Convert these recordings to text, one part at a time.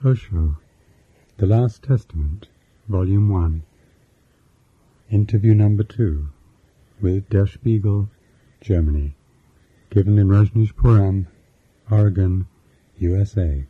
Osho, The Last Testament, Volume 1, Interview Number 2, with Der Spiegel, Germany, given in Rajneeshpuram, Oregon, USA.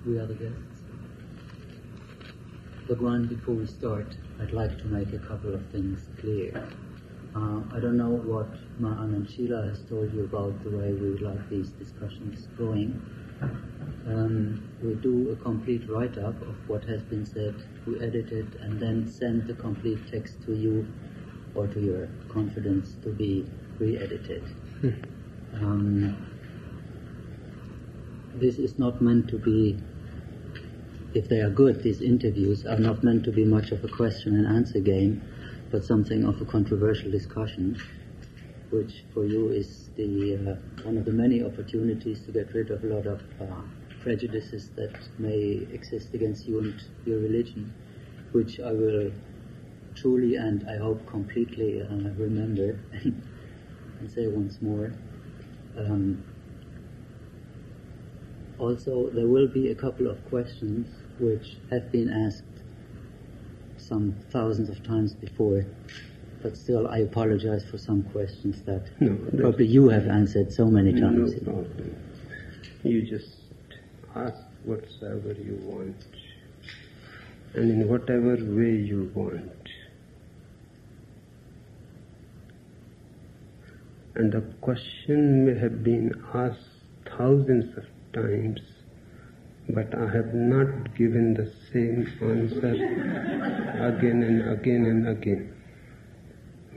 We are the guests. Bhagwan, before we start, I'd like to make a couple of things clear. I don't know what Ma Anand Sheila has told you about the way we like these discussions going. We do a complete write-up of what has been said, we edit it, and then send the complete text to you or to your confidence to be re-edited. This is not meant to be, if they are good, these interviews are not meant to be much of a question and answer game, but something of a controversial discussion, which for you is the one of the many opportunities to get rid of a lot of prejudices that may exist against you and your religion, which I will truly and I hope completely remember and say once more. Also, there will be a couple of questions which have been asked some thousands of times before, but still I apologize for some questions that probably you have answered so many times. No problem. You just ask whatsoever you want, and in whatever way you want. And the question may have been asked thousands of times, but I have not given the same answer again and again and again.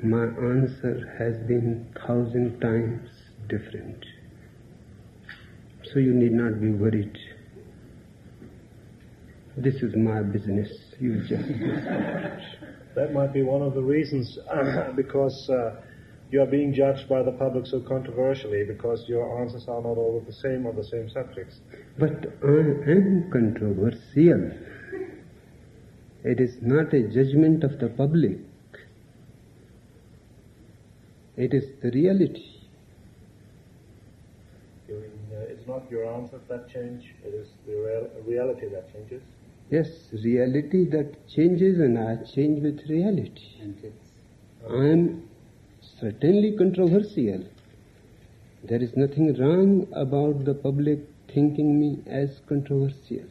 My answer has been 1,000 times different. So you need not be worried. This is my business. You just That might be one of the reasons, because you are being judged by the public so controversially, because your answers are not always the same on the same subjects. But I am controversial. It is not a judgment of the public. It is the reality. It's not your answers that change, it is the reality that changes. Yes, reality that changes, and I change with reality. And I am certainly controversial. There is nothing wrong about the public thinking me as controversial.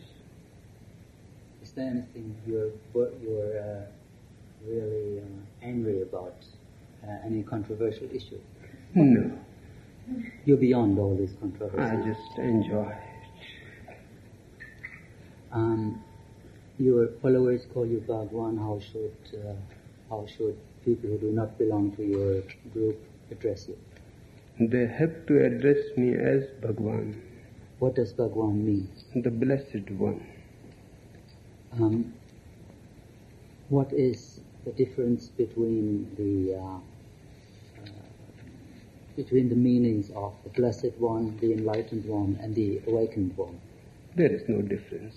is there anything you're really angry about? Any controversial issue? No, You're beyond all these controversies. I just enjoy it. Your followers call you Bhagwan. How should people who do not belong to your group address you? They have to address me as Bhagwan, What does Bhagwan mean? the Blessed One. What is the difference between the meanings of the Blessed One, the Enlightened One, and the Awakened One? There is no difference.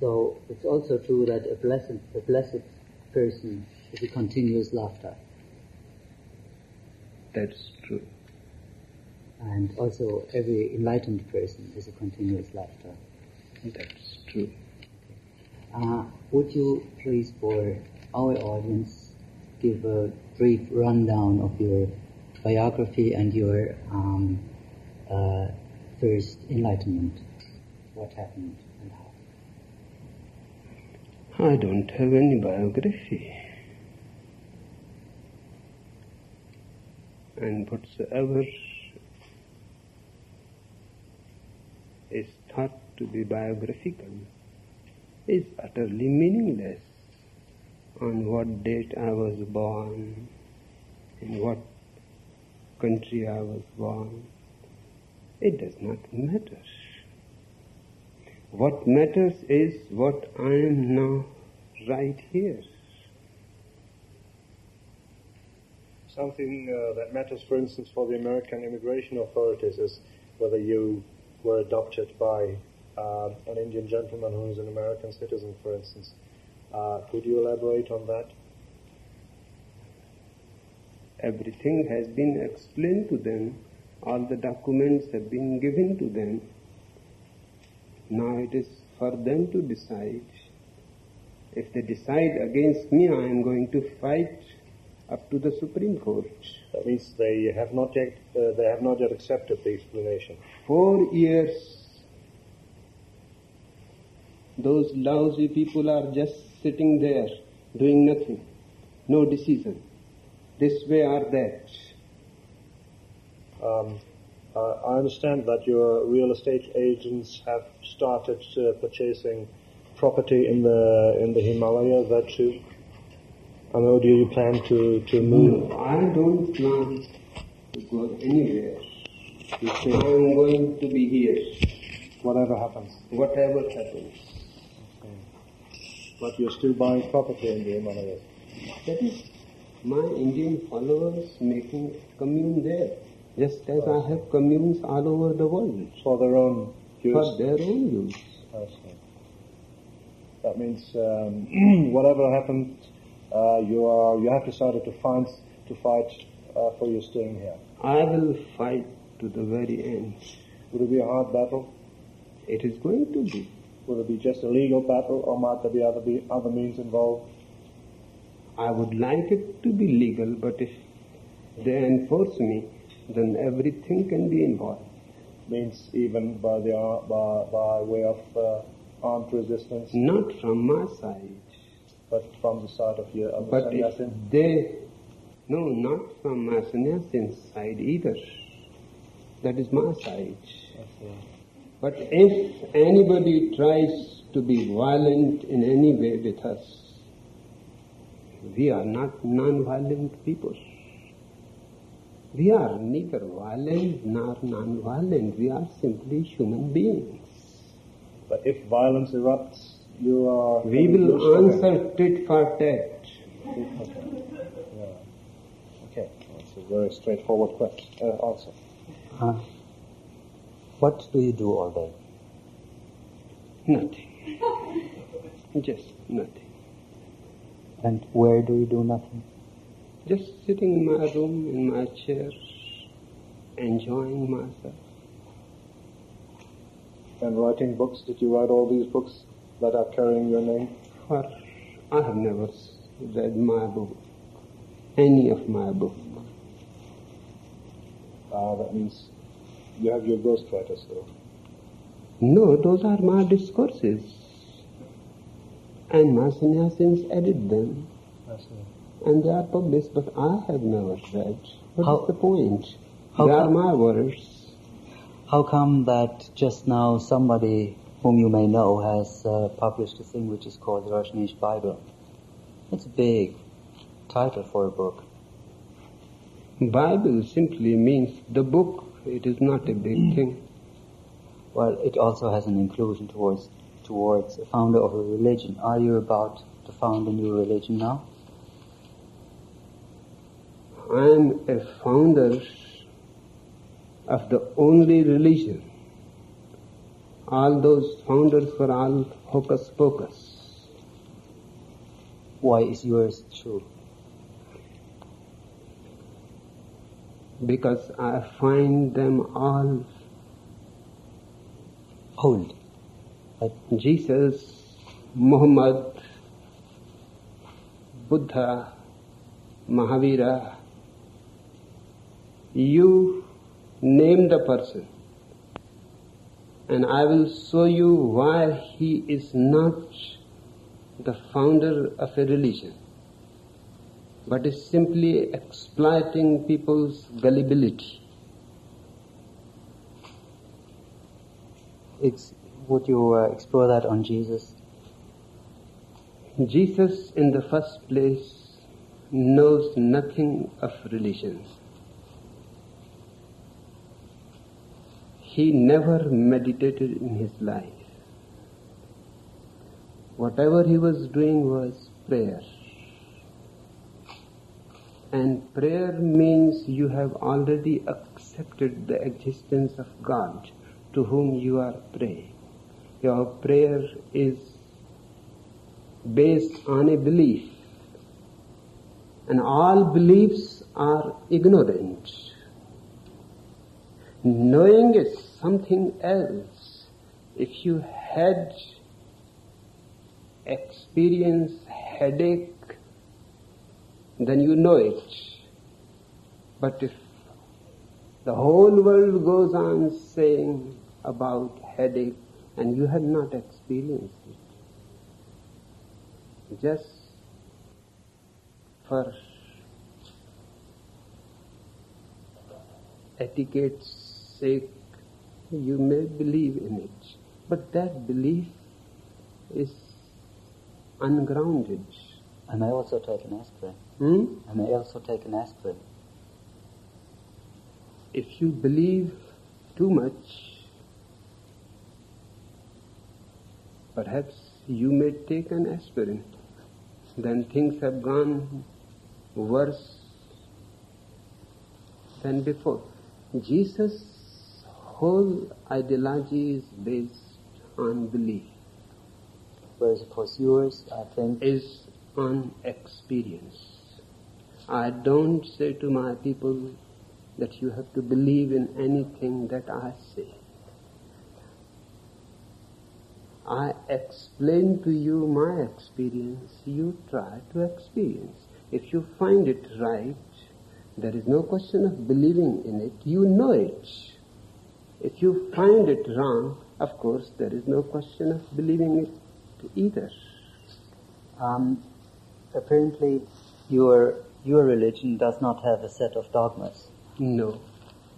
So it's also true that a blessed person is a continuous laughter, That's true. and also every enlightened person is a continuous laughter. That's true. Would you please, for our audience, give a brief rundown of your biography and your first enlightenment? What happened and how? I don't have any biography. and whatsoever is thought to be biographical is utterly meaningless. On what date I was born, in what country I was born, it does not matter. What matters is what I am now right here. Something that matters, for instance, for the American immigration authorities is whether you were adopted by an Indian gentleman who is an American citizen, for instance. Could you elaborate on that? Everything has been explained to them. All the documents have been given to them. Now it is for them to decide. If they decide against me, I am going to fight up to the Supreme Court. That means they have not yet accepted the explanation. 4 years. Those lousy people are just sitting there, doing nothing, no decision, this way or that. I understand that your real estate agents have started purchasing property in the Himalayas. That too. Or do you plan to move? No, I don't plan to go anywhere. You say I am going to be here. Whatever happens. Whatever happens. But you're still buying property in the Himalayas. That is my Indian followers making commune there, just as I have communes all over the world. For their own use? For their own use. I see. That means whatever happens, you have decided to fight for your staying here. I will fight to the very end. Would it be a hard battle? It is going to be. Will it be just a legal battle, or might there be other means involved? I would like it to be legal, but if they enforce me, then everything can be involved. Means even by way of armed resistance? Not from my side. But from the side of your other But sannyasin? No, not from my sannyasin's side either. That is my side. Okay. But if anybody tries to be violent in any way with us, we are not non-violent people. We are neither violent nor non-violent. We are simply human beings. But if violence erupts, you are... We will answer tit for tat. Yeah. Okay, that's a very straightforward question. Answer. What do you do all day? Nothing. Just nothing. And where do you do nothing? Just sitting in my room, in my chair, enjoying myself. And writing books? Did you write all these books that are carrying your name? For I have never read my book, any of my books. That means you have your ghostwriters, though. No, those are my discourses. And my sannyasins edit them. I see. And they are published, but I have never read. What is the point? How They are come- my words. How come that just now somebody whom you may know has published a thing which is called the Rajneesh Bible? It's a big title for a book. Bible simply means the book. It is not a big thing. Well, it also has an inclusion towards a founder of a religion. Are you about to found a new religion now? I am a founder of the only religion. All those founders were all hocus pocus. Why is yours true? Because I find them all Old. Jesus, Muhammad, Buddha, Mahavira. You name the person, and I will show you why he is not the founder of a religion. but is simply exploiting people's gullibility. Would you explore that on Jesus? Jesus, in the first place, knows nothing of religion. He never meditated in his life. Whatever he was doing was prayer. And prayer means you have already accepted the existence of God to whom you are praying. Your prayer is based on a belief. And all beliefs are ignorant. Knowing is something else. If you had experienced headache, then you know it. But if the whole world goes on saying about headache and you have not experienced it, just for etiquette's sake, you may believe in it. But that belief is ungrounded. I may also take an aspirin. I may also take an aspirin. If you believe too much, perhaps you may take an aspirin. Then things have gone worse than before. Jesus' whole ideology is based on belief. Whereas of course yours, I think, is on experience. I don't say to my people that you have to believe in anything that I say. I explain to you my experience, you try to experience. If you find it right, there is no question of believing in it, you know it. If you find it wrong, of course, there is no question of believing it either. Apparently your religion does not have a set of dogmas. No.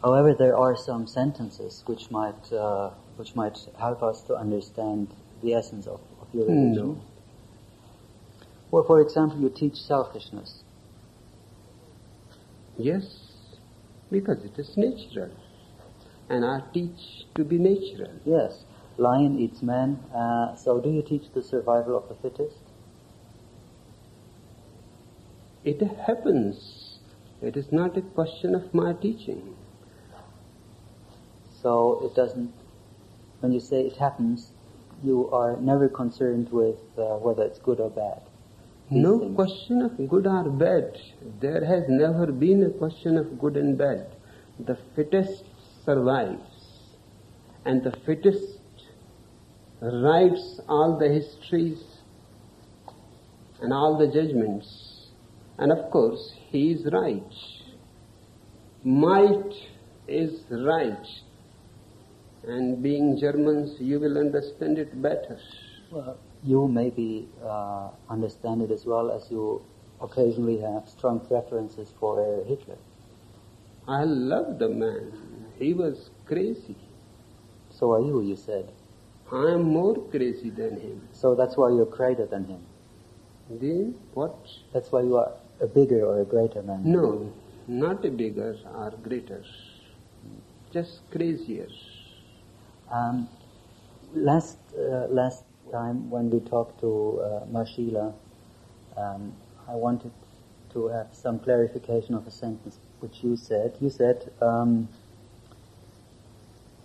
However, there are some sentences which might help us to understand the essence of your religion. No. Well, for example, you teach selfishness. Yes, because it is natural. And I teach to be natural. Yes. Lion eats man. So do you teach the survival of the fittest? It happens. It is not a question of my teaching. So it doesn't, when you say it happens, you are never concerned with whether it's good or bad. No question of good or bad. There has never been a question of good and bad. The fittest survives. And the fittest writes all the histories and all the judgments. And of course, he is right. Might is right. And being Germans, you will understand it better. Well, you maybe understand it as well as you occasionally have strong preferences for Hitler. I love the man. He was crazy. So are you, you said. I am more crazy than him. So that's why you're greater than him. Then what? That's why you are a bigger or a greater man. No, not a bigger or greater. Just crazier. Last time when we talked to Marshila, I wanted to have some clarification of a sentence which you said. You said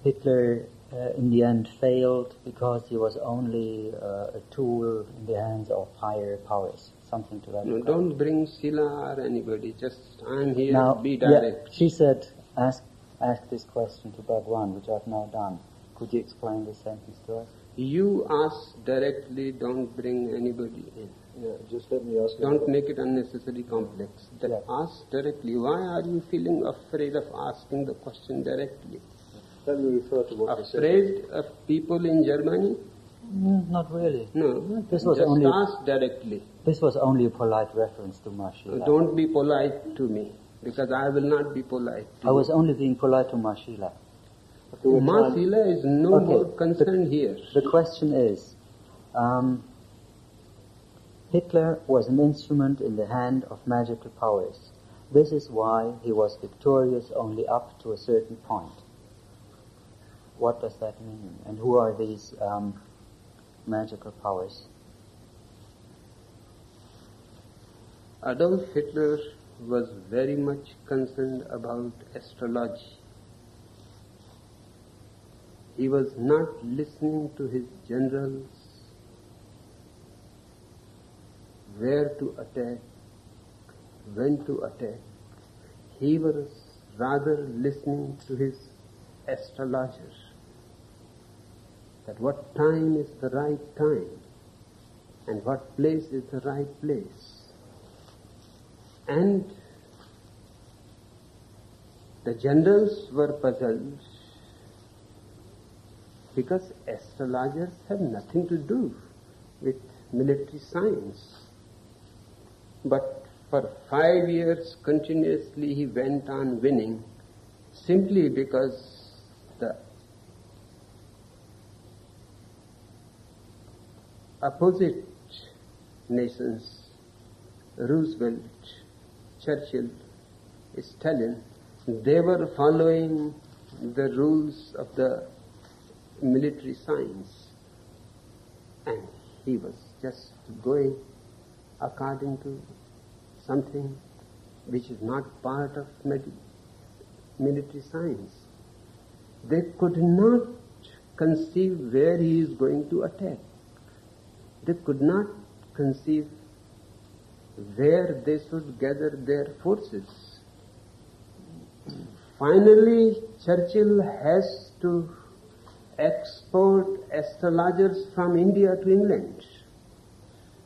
Hitler in the end failed because he was only a tool in the hands of higher powers. Something to that. No, don't bring Sila or anybody. Just I'm here. Now, be direct. Yeah, she said, ask this question to Bhagwan, which I've now done. Could you explain this sentence to us? You ask directly. Don't bring anybody in. Yeah, just let me ask you. Don't make it unnecessarily complex. Yeah. Ask directly. Why are you feeling afraid of asking the question directly? Let me refer to what you said. Afraid of people in Germany? Not really. No, This was just only- ask directly. This was only a polite reference to Mahashila. Don't be polite to me, because I will not be polite to I was only being polite to Mahashila. you. Mahashila is no Okay. more concerned here. The question is, Hitler was an instrument in the hand of magical powers. This is why he was victorious only up to a certain point. What does that mean? And who are these magical powers? Adolf Hitler was very much concerned about astrology. He was not listening to his generals where to attack, when to attack. He was rather listening to his astrologer, that what time is the right time and what place is the right place. And the generals were puzzled because astrologers have nothing to do with military science. But for 5 years continuously he went on winning, simply because the opposite nations, Roosevelt, Churchill, Stalin, they were following the rules of the military science, and he was just going according to something which is not part of military science. They could not conceive where he is going to attack. They could not conceive where they should gather their forces. Finally, Churchill has to export astrologers from India to England.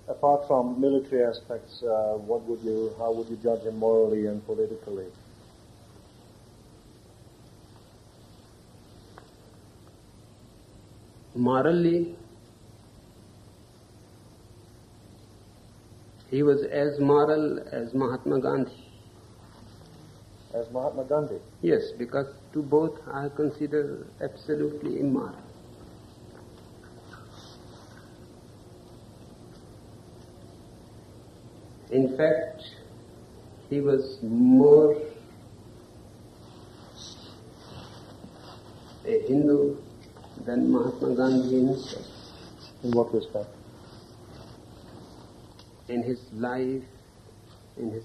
Apart from military aspects, how would you judge him morally and politically? Morally, he was as moral as Mahatma Gandhi. As Mahatma Gandhi? Yes, because to both I consider absolutely immoral. In fact, he was more a Hindu than Mahatma Gandhi himself. In what respect? In his life, in his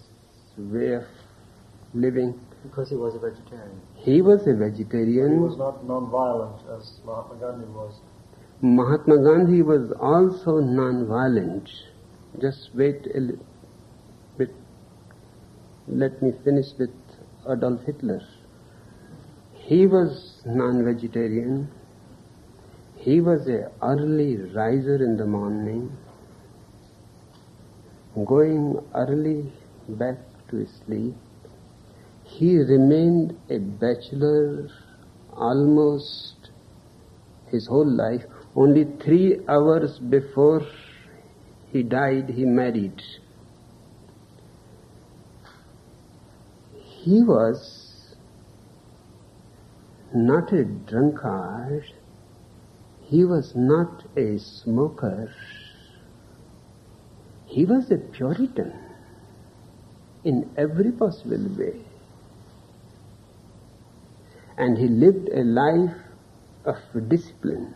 way of living. Because he was a vegetarian. He was a He vegetarian. was not non-violent as Mahatma Gandhi was. Mahatma Gandhi was also non-violent. Just wait a little bit. Let me finish with Adolf Hitler. He was non-vegetarian. He was an early riser in the morning, going early back to his sleep. He remained a bachelor almost his whole life. Only 3 hours before he died, he married. He was not a drunkard. He was not a smoker. He was a Puritan in every possible way. And he lived a life of discipline,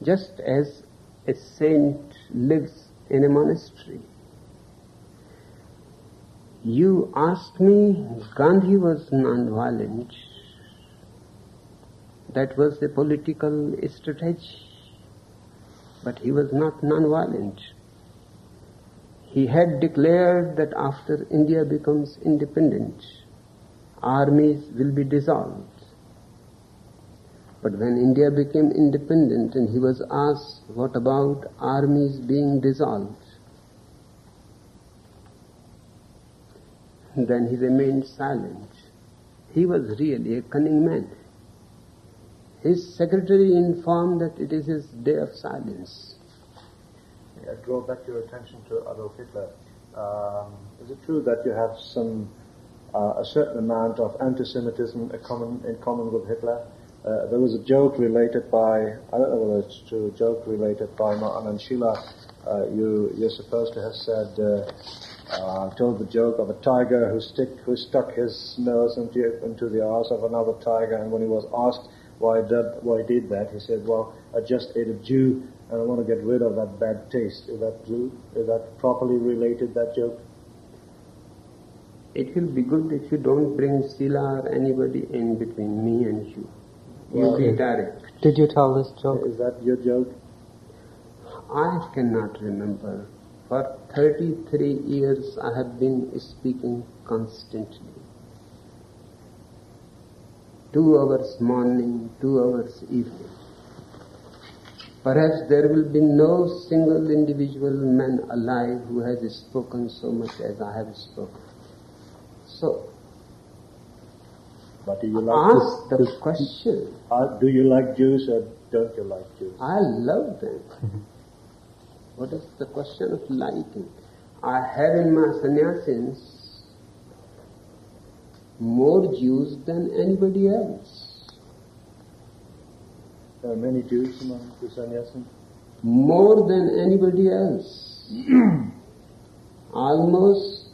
just as a saint lives in a monastery. You asked me, Gandhi was non-violent. That was a political strategy. But he was not non-violent. He had declared that after India becomes independent, armies will be dissolved. But when India became independent and he was asked, what about armies being dissolved? Then he remained silent. He was really a cunning man. his secretary informed that it is his day of silence. I draw back your attention to Adolf Hitler. Is it true that you have a certain amount of anti-Semitism in common with Hitler? There was a joke related by, I don't know whether it's true, a joke related by Anand Sheila. You're supposed to have said, told the joke of a tiger who stuck his nose into the arse of another tiger, and when he was asked why he did that, he said, well, I just ate a Jew and I want to get rid of that bad taste. Is that true? Is that properly related, that joke? It will be good if you don't bring Sila or anybody in between me and you. Well, You be direct. Did you tell this joke? Is that your joke? I cannot remember. For 33 years I have been speaking constantly. 2 hours morning, 2 hours evening. Perhaps there will be no single individual man alive who has spoken so much as I have spoken. So, But do you like ask the question. Do you like Jews or don't you like Jews? I love them. What is the question of liking? I have in my sannyasins more Jews than anybody else. There are many Jews among the sannyasins? More than anybody else. Almost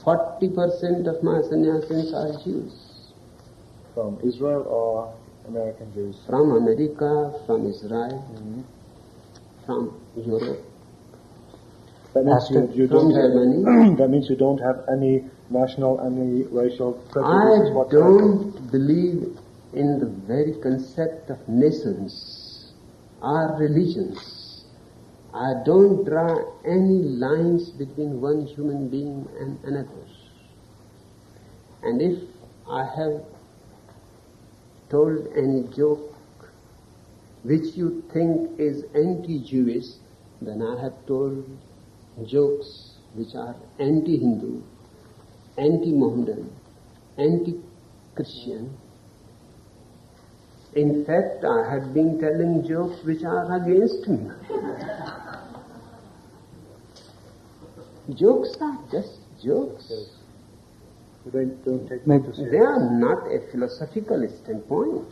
40% of my sannyasins are Jews. From Israel or American Jews? From America, from Israel, from Europe, That means you from don't have, Germany. that means you don't have any national, any racial I prejudices whatsoever. don't believe in the very concept of nations or religions. I don't draw any lines between one human being and another. And if I have told any joke which you think is anti-Jewish, then I have told jokes which are anti-Hindu, anti-Mohammedan, anti-Christian. In fact, I had been telling jokes which are against me. Jokes are just jokes. You don't take me to They are not a philosophical standpoint.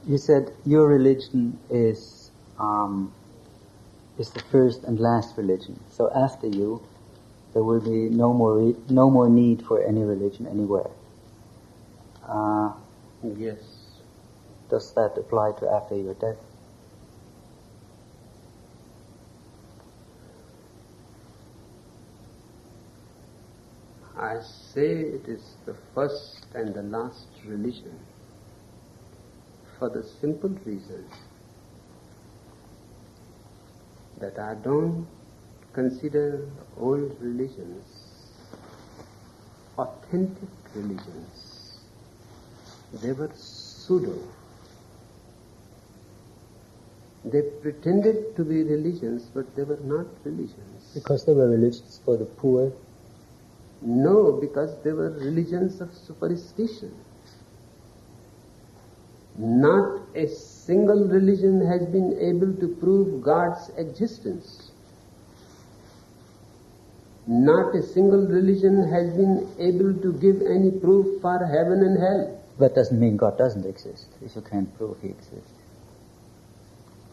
You said your religion is the first and last religion. So after you, there will be no more need for any religion anywhere. Yes. Does that apply to after your death? I say it is the first and the last religion for the simple reason that I don't consider old religions authentic religions. They were pseudo. They pretended to be religions, but they were not religions. Because they were religions for the poor. No, because they were religions of superstition. Not a single religion has been able to prove God's existence. Not a single religion has been able to give any proof for heaven and hell. That doesn't mean God doesn't exist, if you can't prove He exists.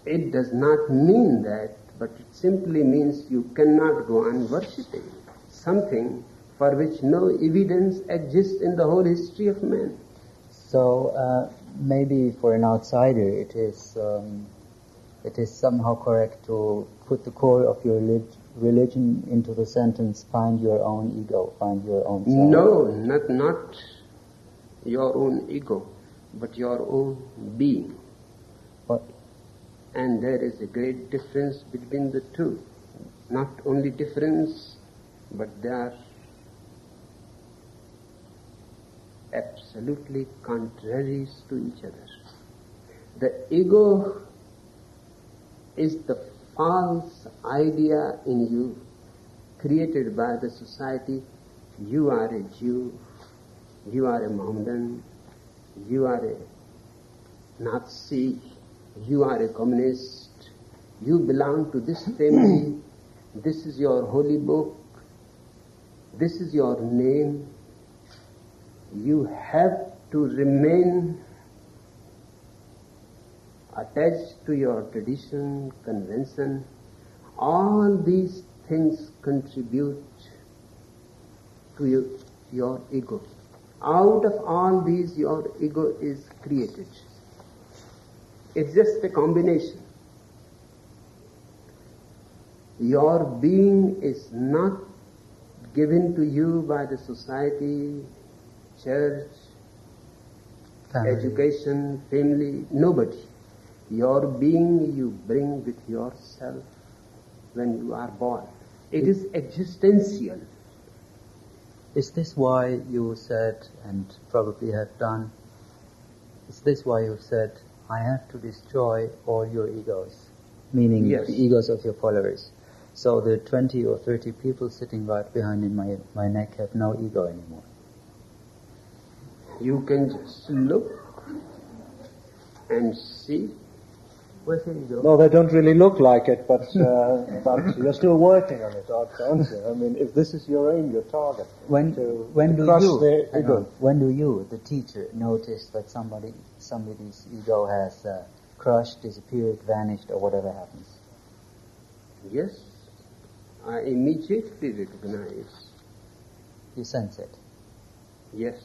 It does not mean that, but it simply means you cannot go on worshipping something for which no evidence exists in the whole history of man. So maybe for an outsider it is somehow correct to put the core of your religion into the sentence, find your own ego, find your own self. No, not your own ego, but your own being. What? And there is a great difference between the two. Not only difference, but they are absolutely contraries to each other. The ego is the false idea in you created by the society you are a Jew, you are a Mohammedan, you are a Nazi, you are a communist, you belong to this family, this is your holy book, this is your name. You have to remain attached to your tradition, convention. All these things contribute to your ego. Out of all these, your ego is created. It's just a combination. Your being is not given to you by the society, church, Family. education, family, nobody. Your being you bring with yourself when you are born. It is existential. Is this why you said, and probably have done, is this why you said, I have to destroy all your egos? Meaning Yes. the egos of your followers. So the 20 or 30 people sitting right behind in my neck have no ego anymore. You can just look and see. Where's the ego? No, they don't really look like it, but you're still working on it, aren't you? I mean, if this is your aim, your target, When to do crush you, the hang ego. on, when do you, the teacher, notice that somebody's ego has crushed, disappeared, vanished, or whatever happens? Yes, I immediately recognize. You sense it. Yes.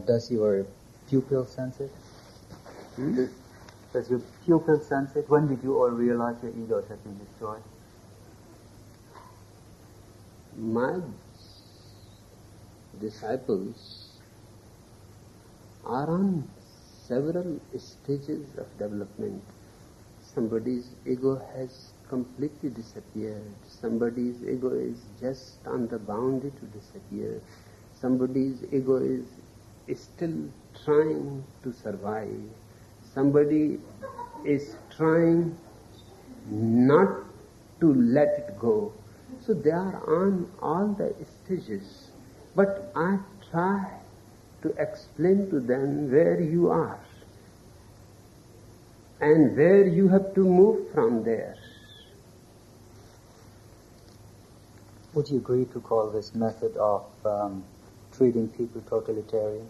Does your pupil sense it? Hmm? Does your pupil sense it? When did you all realize your egos have been destroyed? My disciples are on several stages of development. Somebody's ego has completely disappeared. Somebody's ego is just on the boundary to disappear. Somebody's ego is still trying to survive. Somebody is trying not to let it go. So they are on all the stages. But I try to explain to them where you are and where you have to move from there. Would you agree to call this method of treating people totalitarian?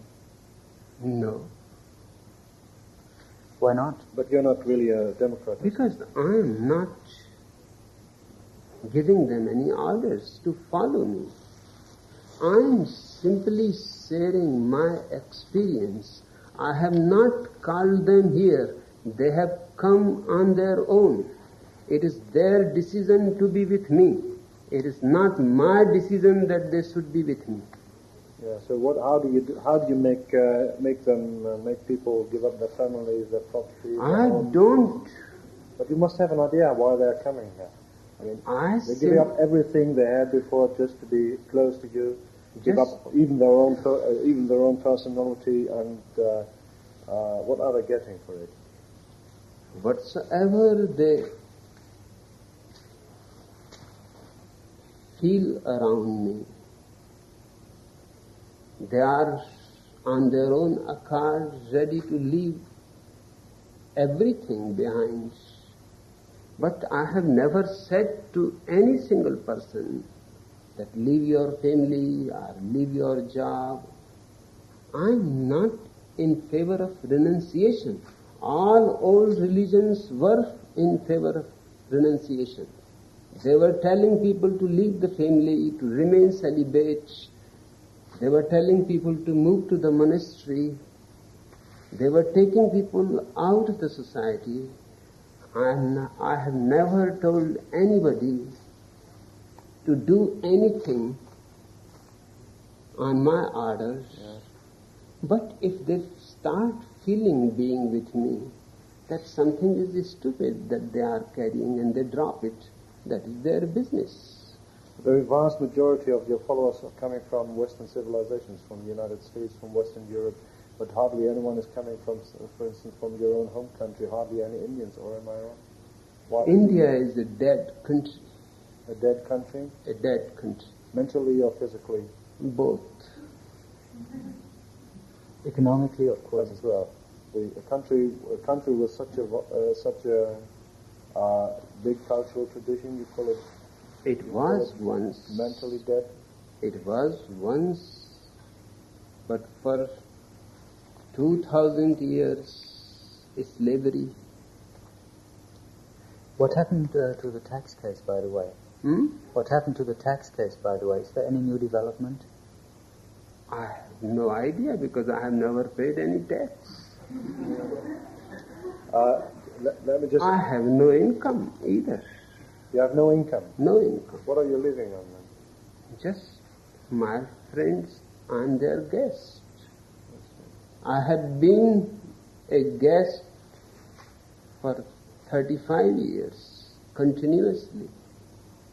No, Why not? But you're not really a Democrat. because I am not giving them any orders to follow me. I am simply sharing my experience. I have not called them here. They have come on their own. It is their decision to be with me. It is not my decision that they should be with me. Yeah. So how do you make people give up their families, their property? I don't. But you must have an idea why they're coming here. I mean, I they're giving up everything they had before just to be close to you. Give up even their own personality, and what are they getting for it? whatsoever they feel around me, they are on their own accord ready to leave everything behind. But I have never said to any single person that leave your family or leave your job. I'm not in favor of renunciation. All old religions were in favor of renunciation. They were telling people to leave the family, to remain celibate. They were telling people to move to the monastery. They were taking people out of the society. I have never told anybody to do anything on my orders. But if they start feeling being with me, that something is stupid that they are carrying and they drop it, that is their business. The vast majority of your followers are coming from Western civilizations, from the United States, from Western Europe, but hardly anyone is coming from, for instance, from your own home country, hardly any Indians, or am I wrong? Why? India is a dead country. A dead country? A dead country. mentally or physically? Both. Economically, of course, as well. A country with such a big cultural tradition, you call it? It was once. Mentally dead? It was once, but for 2,000 years, slavery. What happened to the tax case, by the way? What happened to the tax case, by the way? Is there any new development? I have no idea because I have never paid any tax. Let me just... I have no income either. You have no income? No income. What are you living on then? Just my friends and their guests. I have been a guest for 35 years, continuously.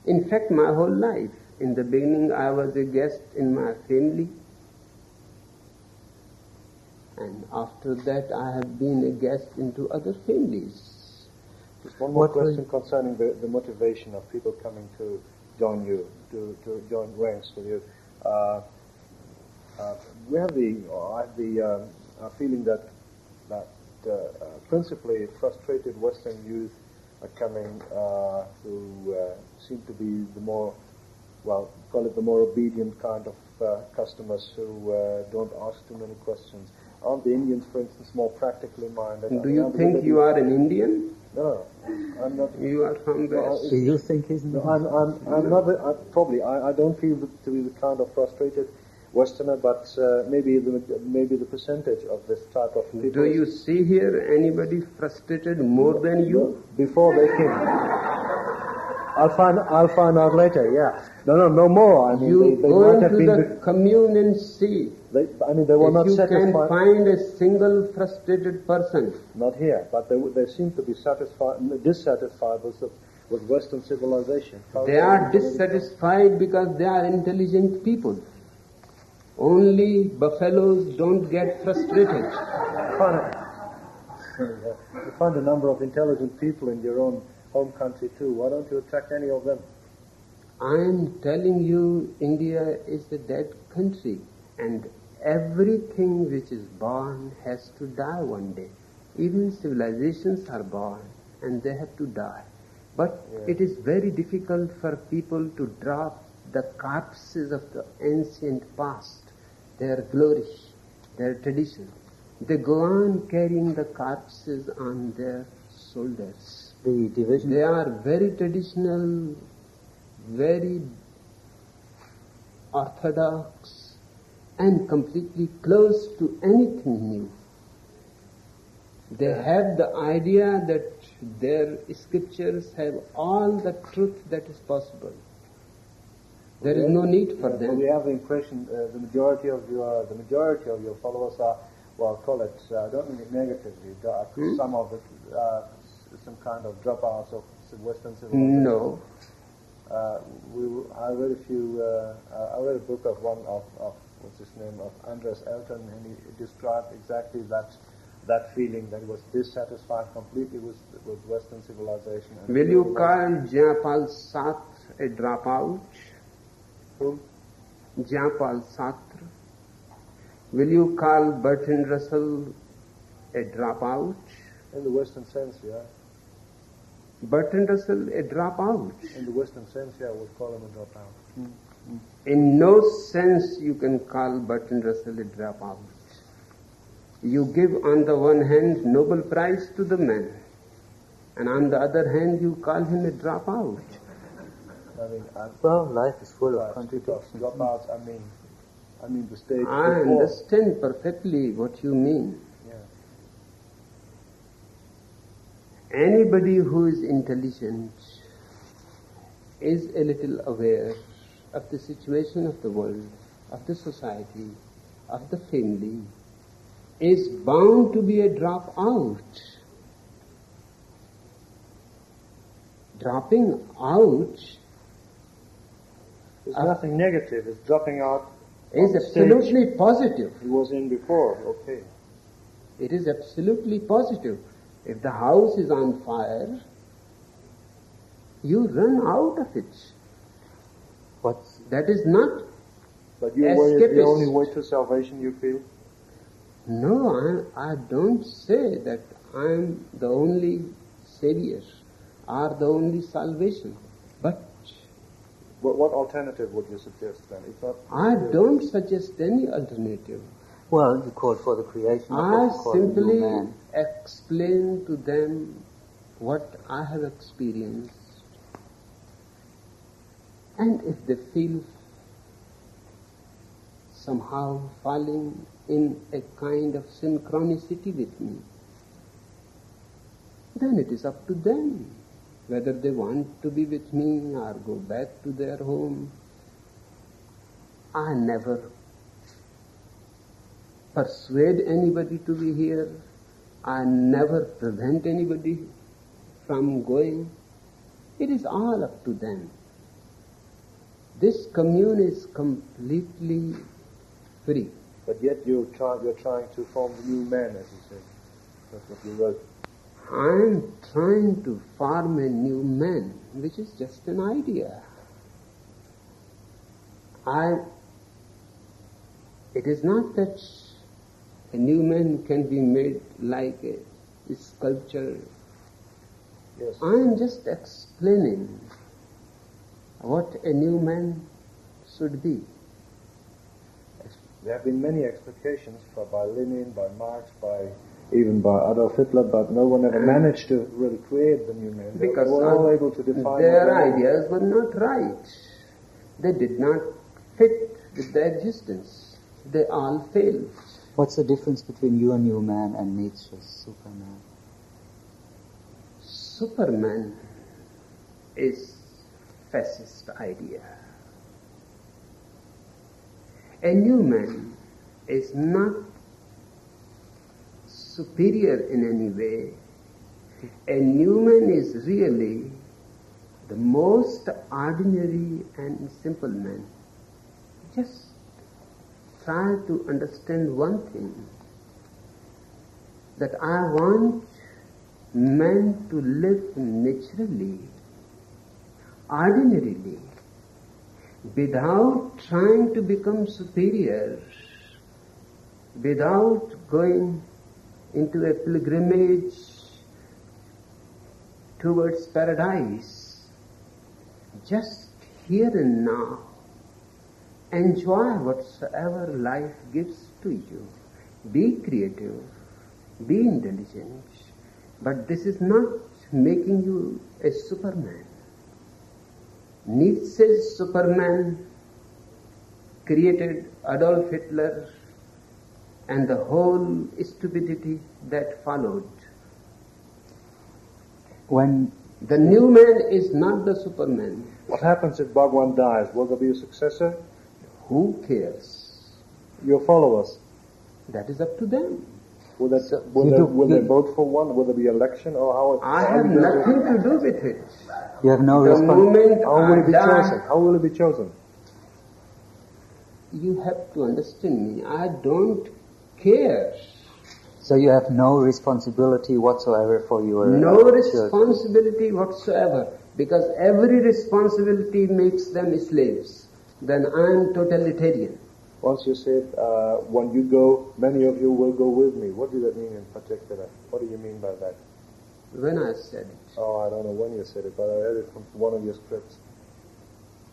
In fact, my whole life. In the beginning, I was a guest in my family. And after that, I have been a guest into other families. Just one more question concerning the motivation of people coming to join you, to join ranks with you. I have the feeling that principally frustrated Western youth are coming who seem to be the more, well, call it the more obedient kind of customers who don't ask too many questions. Aren't the Indians, for instance, more practically minded? Do you think you are an Indian? No, I'm not. You are from West. Do you think he's an Indian? I'm not. Probably, I don't feel to be the kind of frustrated Westerner, but maybe the percentage of this type of people. Do you see here anybody frustrated more than you? Before they came. I'll find out later. Yeah. No more. I mean, You they go might have into been. the commune and see. They were not If you satisfied. can find a single frustrated person. Not here, but they seem to be dissatisfied with Western civilization. They are dissatisfied because they are intelligent people. Only buffaloes don't get frustrated. You find a number of intelligent people in your own home country too. Why don't you attract any of them? I am telling you, India is a dead country, and everything which is born has to die one day. Even civilizations are born, and they have to die. But it is very difficult for people to drop the corpses of the ancient past, their glory, their tradition. They go on carrying the corpses on their shoulders. The division. They are very traditional, very orthodox, and completely close to anything new. They have the idea that their scriptures have all the truth that is possible. There is no need for them. We have the impression the majority of your followers are, well, call it. I don't mean it negatively. Some kind of dropouts of Western civilization. No. I read a book of what's his name, of Andres Elton, and he described exactly that feeling, that he was dissatisfied completely with Western civilization. Will you call Jean-Paul Sartre a dropout? Whom? Jean-Paul Sartre. Will you call Bertrand Russell a dropout? In the Western sense, yeah. Bertrand Russell a dropout. In the Western sense, yeah, I would call him a dropout. In no sense you can call Bertrand Russell a dropout. You give on the one hand Nobel Prize to the man, and on the other hand you call him a dropout. I mean, well, life is full of contradictions. Dropouts, I mean the stage I before. understand perfectly what you mean. Yeah. Anybody who is intelligent is a little aware of the situation of the world, of the society, of the family, is bound to be a dropout. Dropping out There's nothing negative. It's dropping out. is on the absolutely stage positive. he was in before. Okay. It is absolutely positive. If the house is on fire, you run out of it. That is not But your way is the escapist. only way to salvation, you feel? No, I don't say that I'm the only savior or the only salvation. But What alternative would you suggest then? If not, I don't suggest any alternative. Well, you called for the creation. I you call a new simply man. explain to them what I have experienced. And if they feel somehow falling in a kind of synchronicity with me, then it is up to them whether they want to be with me or go back to their home. I never persuade anybody to be here. I never prevent anybody from going. It is all up to them. This commune is completely free. but yet you're trying to form the new man, as you say. That's what you wrote. I'm trying to form a new man, which is just an idea. It is not that a new man can be made like a sculpture. Yes. I'm just explaining what a new man should be. There have been many explications by Lenin, by Marx, even by Adolf Hitler, but no one ever managed to really create the new man. Because they were all able to define their what they ideas were not right. They did not fit with the existence. They all failed. What's the difference between your new man and Nietzsche's Superman? Superman is fascist idea. A new man is not superior in any way. A new man is really the most ordinary and simple man. Just try to understand one thing, that I want man to live naturally, ordinarily, without trying to become superior, without going into a pilgrimage towards paradise. Just here and now, enjoy whatsoever life gives to you. Be creative, be intelligent, but this is not making you a Superman. Nietzsche's Superman created Adolf Hitler and the whole stupidity that followed. When The new man is not the Superman. What happens if Bhagwan dies? Will there be a successor? Who cares? Your followers. That is up to them. Will you they vote for one? Will there be election? Or how? I have nothing to do with it. you have no The responsibility. moment How will I it be die, chosen? How will it be chosen? you have to understand me. I don't care. So you have no responsibility whatsoever for your No children. responsibility whatsoever, because every responsibility makes them slaves. Then I'm totalitarian. Once you said, when you go, many of you will go with me. What does that mean in particular? What do you mean by that? When I said it, Oh, I don't know when you said it, but I read it from one of your scripts.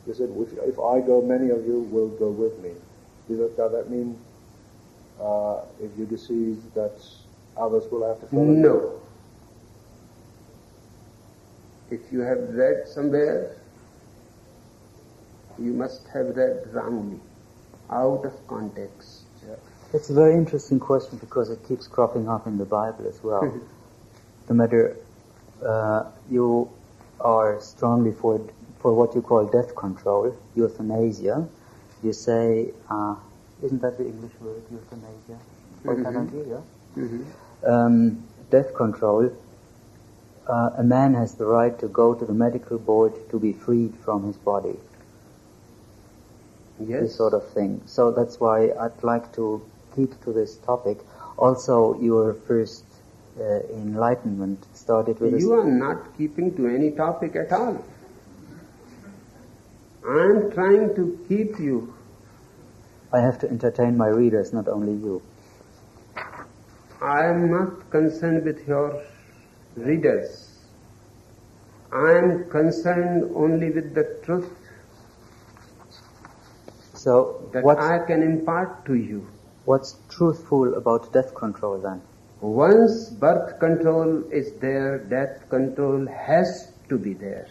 You said, if I go, many of you will go with me. Does that mean if you deceive that others will have to follow you? no. If you have read somewhere, you must have read wrongly, out of context. It's a very interesting question because it keeps cropping up in the Bible as well. No matter you are strongly for what you call death control, euthanasia. You say, isn't that the English word, euthanasia? Euthanasia, yeah? Death control. A man has the right to go to the medical board to be freed from his body. Yes. This sort of thing. So that's why I'd like to keep to this topic. Also, your first enlightenment started with You are not keeping to any topic at all. I am trying to keep you. I have to entertain my readers, not only you. I am not concerned with your readers. I am concerned only with the truth So that what's, I can impart to you. what's truthful about death control then? Once birth control is there, death control has to be there.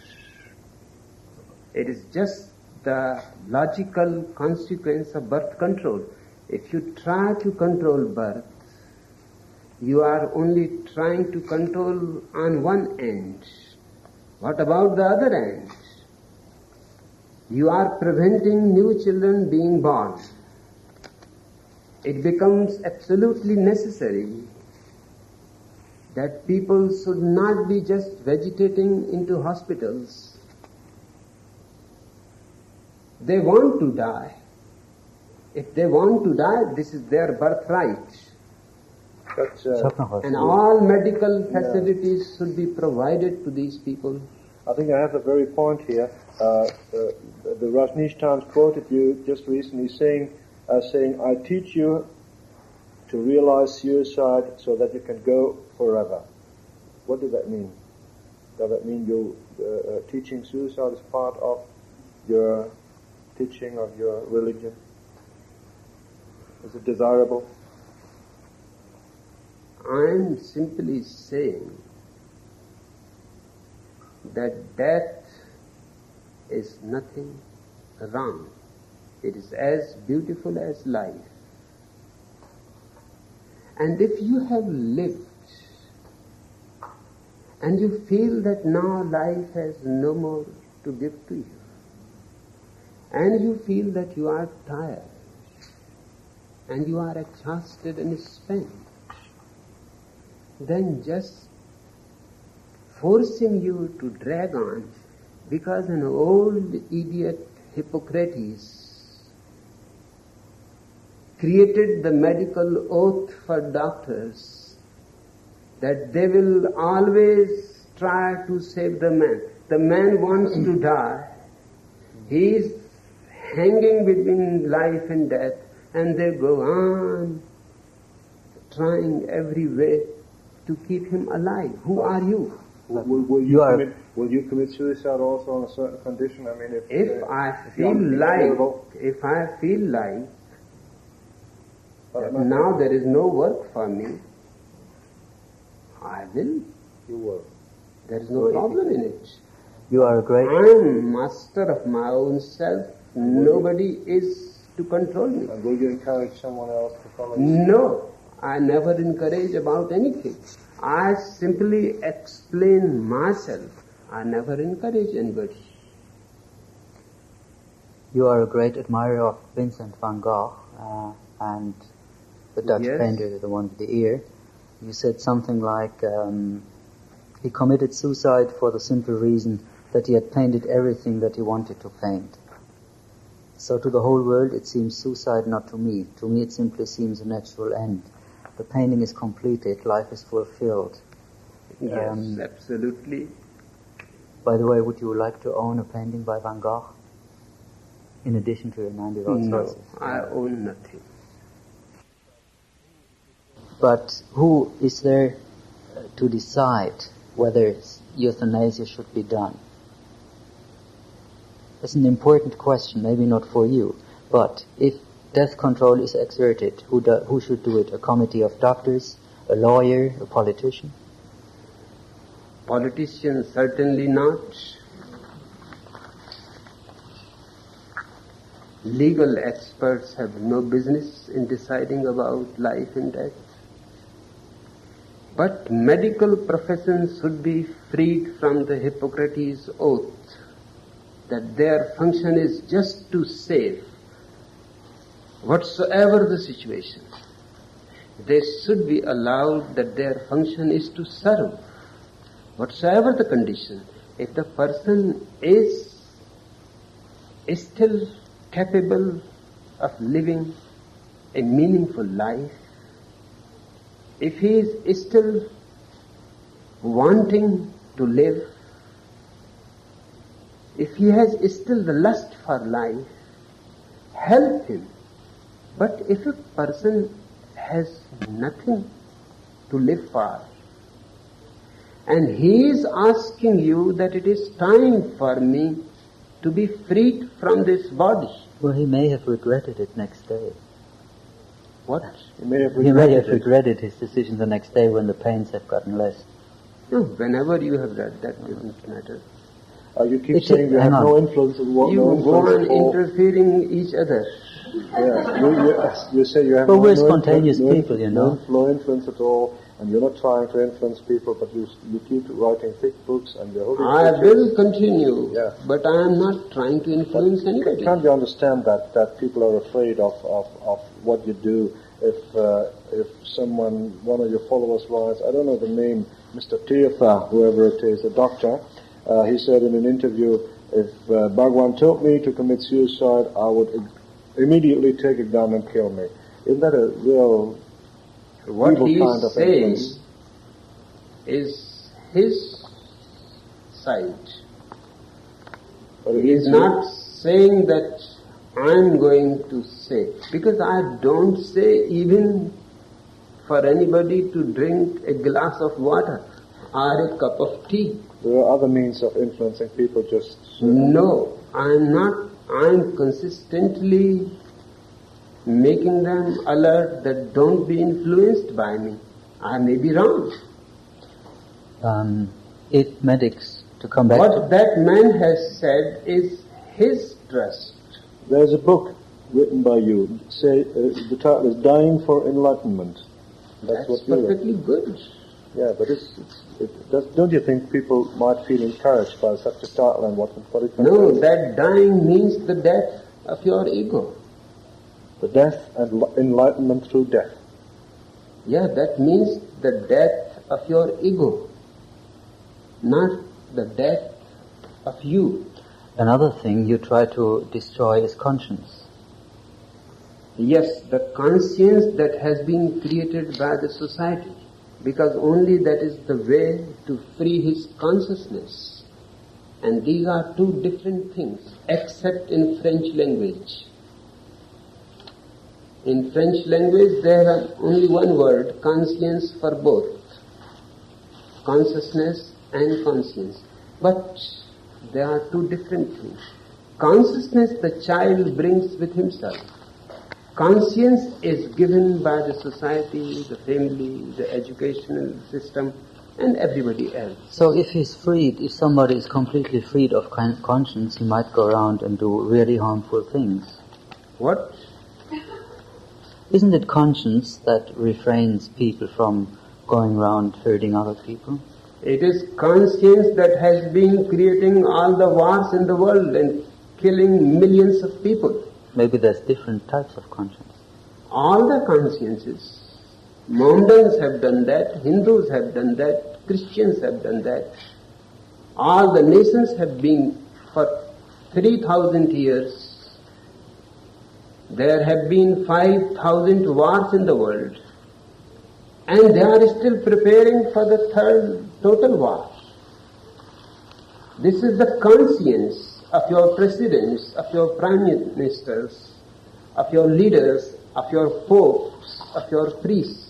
It is just the logical consequence of birth control. If you try to control birth, you are only trying to control on one end. What about the other end? You are preventing new children being born. It becomes absolutely necessary that people should not be just vegetating into hospitals. They want to die. If they want to die, this is their birthright. But, And all medical facilities should be provided to these people. I think I have the very point here. The Rajneesh Times quoted you just recently saying, I teach you to realize suicide so that you can go forever. What does that mean? Does that mean you teaching suicide is part of your teaching of your religion? Is it desirable? I am simply saying that death is nothing wrong. It is as beautiful as life. And if you have lived and you feel that now life has no more to give to you, and you feel that you are tired, and you are exhausted and spent, then just forcing you to drag on because an old idiot Hippocrates created the medical oath for doctors that they will always try to save the man. The man wants to die. He is hanging between life and death, and they go on trying every way to keep him alive. Who are you? Will you commit suicide also on a certain condition? I mean, If I feel like that now there is no work for me, I will. You will. There is no problem in it. You are a great... I am master of my own self. Nobody is to control me. And will you encourage someone else to follow you? No, I never encourage about anything. I simply explain myself. I never encourage anybody. You are a great admirer of Vincent van Gogh and the Dutch Yes. painter, the one with the ear. You said something like he committed suicide for the simple reason that he had painted everything that he wanted to paint. So to the whole world it seems suicide, not to me. To me it simply seems a natural end. The painting is completed, life is fulfilled. Yes, absolutely. By the way, would you like to own a painting by Van Gogh? In addition to your 90 Rolls Royces? No, I own nothing. But who is there to decide whether euthanasia should be done? That's an important question, maybe not for you. But if death control is exerted, who should do it? A committee of doctors, a lawyer, a politician? Politicians certainly not. Legal experts have no business in deciding about life and death. But medical professions should be freed from the Hippocrates oath that their function is just to save whatsoever the situation. They should be allowed that their function is to serve whatsoever the condition. If the person is still capable of living a meaningful life, if he is still wanting to live, If he has still the lust for life, help him. But if a person has nothing to live for, and he is asking you that it is time for me to be freed from this body. Well, he may have regretted it next day. What? He may have He may have regretted regretted his decision the next day when the pains have gotten less. No, whenever you have read that doesn't matter. You keep It's- saying you hang have on. no influence on what You no go on influence at all. interfering each other. Yeah, you say you have But no, we're no spontaneous influence, people, you know. no influence at all, and you're not trying to influence people, but you keep writing thick books and you're holding I pictures. will continue, Yeah. but I am not trying to influence anybody. Can't you understand that people are afraid of what you do if someone, one of your followers writes, I don't know the name, Mr. Tirtha, whoever it is, a doctor, he said in an interview, if Bhagwan told me to commit suicide, I would immediately take a gun and kill me. Isn't that a real What evil he kind of is saying influence? is his side. But it He is is not saying that I am going to say, because I don't say even for anybody to drink a glass of water or a cup of tea. There are other means of influencing people, just No, I am not. I am consistently making them alert that don't be influenced by me. I may be wrong. If medics, to come back What that man has said is his trust. There's a book written by you. Say the title is "Dying for Enlightenment." That's what you wrote. perfectly good. Yeah, but don't you think people might feel encouraged by such a title and what it No, contains? that dying means the death of your ego. The death and enlightenment through death. Yeah, that means the death of your ego, not the death of you. Another thing you try to destroy is conscience. Yes, the conscience that has been created by the society, because only that is the way to free his consciousness. And these are two different things, except in French language. In French language there are only one word, conscience, for both. Consciousness and conscience. But there are two different things. Consciousness the child brings with himself. Conscience is given by the society, the family, the educational system, and everybody else. So if he's freed, if somebody is completely freed of conscience, he might go around and do really harmful things. What? Isn't it conscience that refrains people from going around hurting other people? It is conscience that has been creating all the wars in the world and killing millions of people. Maybe there's different types of conscience. All the consciences. Mohammedans have done that, Hindus have done that, Christians have done that. All the nations have been, for 3,000 years, there have been 5,000 wars in the world. And they are still preparing for the third total war. This is the conscience of your presidents, of your prime ministers, of your leaders, of your popes, of your priests.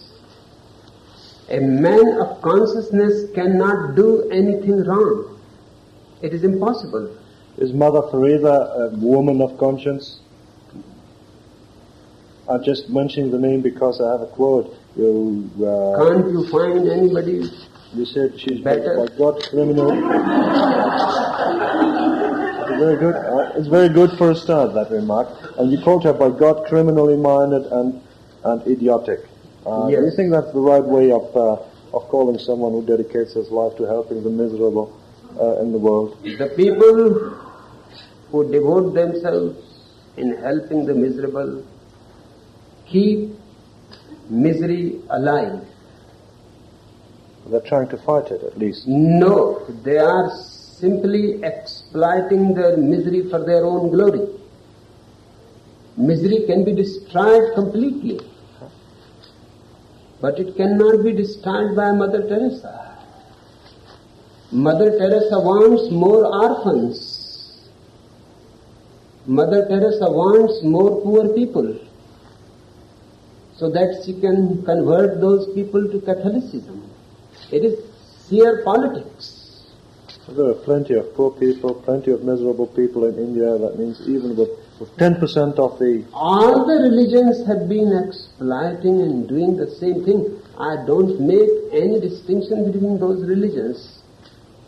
A man of consciousness cannot do anything wrong. It is impossible. Is Mother Teresa a woman of conscience? I'm just mentioning the name because I have a quote. Can't you find anybody? You said she's Better. by God criminal. It's very good. It's very good for a start, that remark. And you called her by God criminally minded and idiotic. Do you Yes. think that's the right way of calling someone who dedicates his life to helping the miserable in the world? The people who devote themselves in helping the miserable keep misery alive. They're trying to fight it, at least. No, they are simply exploiting their misery for their own glory. Misery can be destroyed completely, but it cannot be destroyed by Mother Teresa. Mother Teresa wants more orphans. Mother Teresa wants more poor people so that she can convert those people to Catholicism. It is sheer politics. There are plenty of poor people, plenty of miserable people in India. That means even with 10% of the... All the religions have been exploiting and doing the same thing. I don't make any distinction between those religions.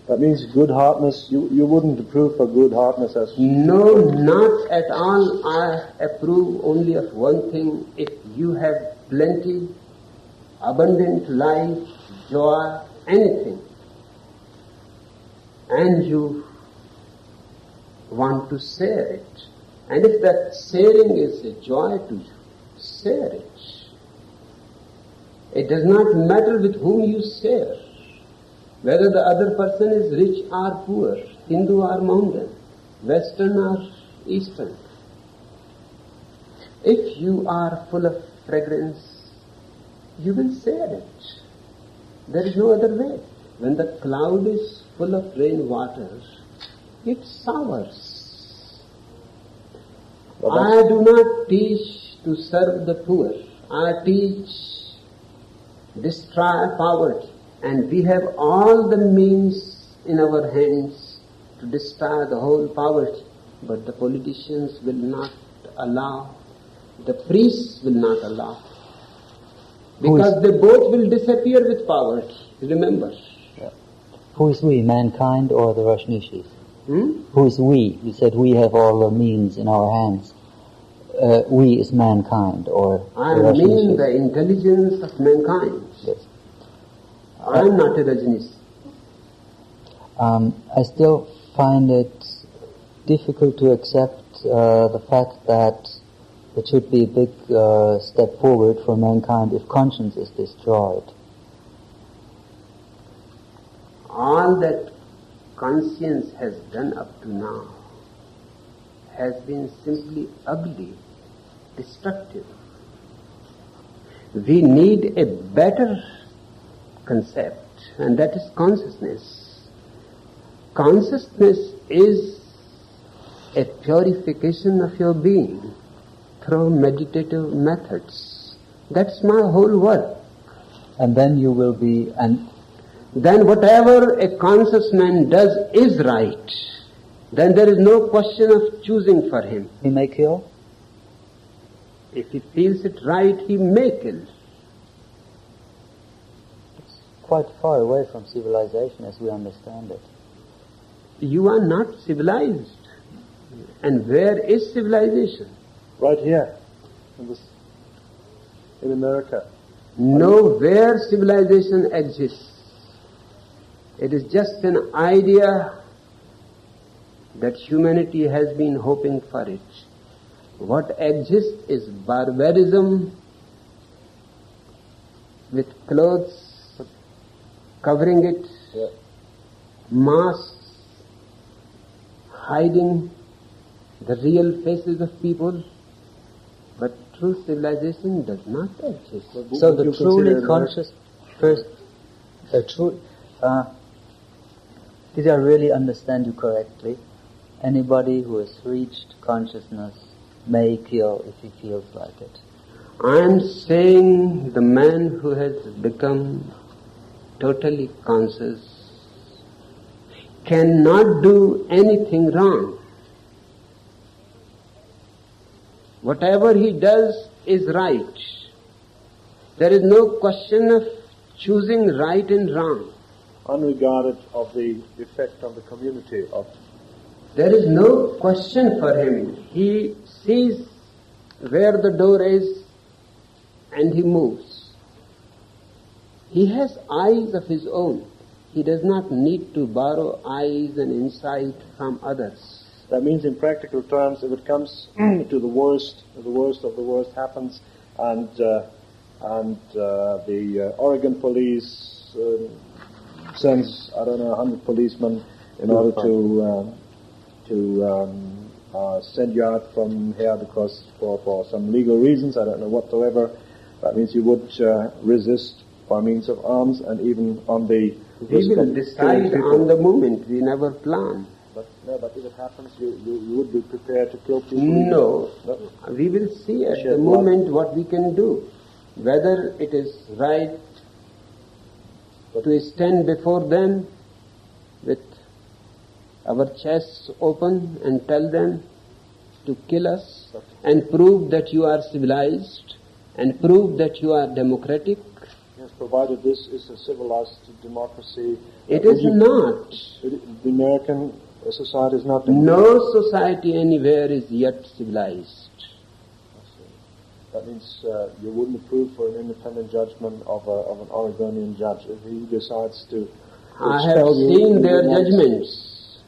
That means good-heartedness, you wouldn't approve for good-heartedness as... No, not at all. I approve only of one thing. If you have plenty, abundant life, joy, anything, and you want to share it, and if that sharing is a joy to you, share it. It does not matter with whom you share, whether the other person is rich or poor, Hindu or Mohammedan, Western or Eastern. If you are full of fragrance, you will share it. There is no other way. When the cloud is full of rainwater, it showers. I do not teach to serve the poor. I teach destroy poverty. And we have all the means in our hands to destroy the whole poverty. But the politicians will not allow. The priests will not allow. Because they both will disappear with poverty. Remember. Who is we, mankind or the Rajneeshis? Hmm? Who is we? You said we have all the means in our hands. We is mankind or I the mean Rajneeshis. the intelligence of mankind. Yes. I am not a Rajneesh. I still find it difficult to accept the fact that it should be a big step forward for mankind if conscience is destroyed. All that conscience has done up to now has been simply ugly, destructive. We need a better concept, and that is consciousness. Consciousness is a purification of your being through meditative methods. That's my whole work. And then you will be, and Then whatever a conscious man does is right. Then there is no question of choosing for him. he may kill. If he feels it right, he may kill. It's quite far away from civilization as we understand it. You are not civilized. And where is civilization? Right here, in America. Nowhere civilization exists. It is just an idea that humanity has been hoping for it. What exists is barbarism with clothes covering it, masks hiding the real faces of people, but true civilization does not exist. So the truly conscious did I really understand you correctly? Anybody who has reached consciousness may kill if he feels like it. I am saying the man who has become totally conscious cannot do anything wrong. Whatever he does is right. There is no question of choosing right and wrong. Unregarded of the effect on the community of... There is no question for him. He sees where the door is and he moves. He has eyes of his own. He does not need to borrow eyes and insight from others. That means in practical terms, if it comes to the worst of the worst happens, and the Oregon police sends, 100 policemen in order to send you out from here because for some legal reasons, I don't know whatsoever. That means you would resist by means of arms and even on the... We will decide on the moment. We never plan. But if it happens, you would be prepared to kill people? No. We will see at the moment what we can do. Whether it is right to stand before them with our chests open and tell them to kill us and prove that you are civilized and prove that you are democratic. Yes, provided this is a civilized democracy. It is not. The American society is not. No society anywhere is yet civilized. That means you wouldn't approve for an independent judgment of an Oregonian judge if he decides to. I have seen their judgments.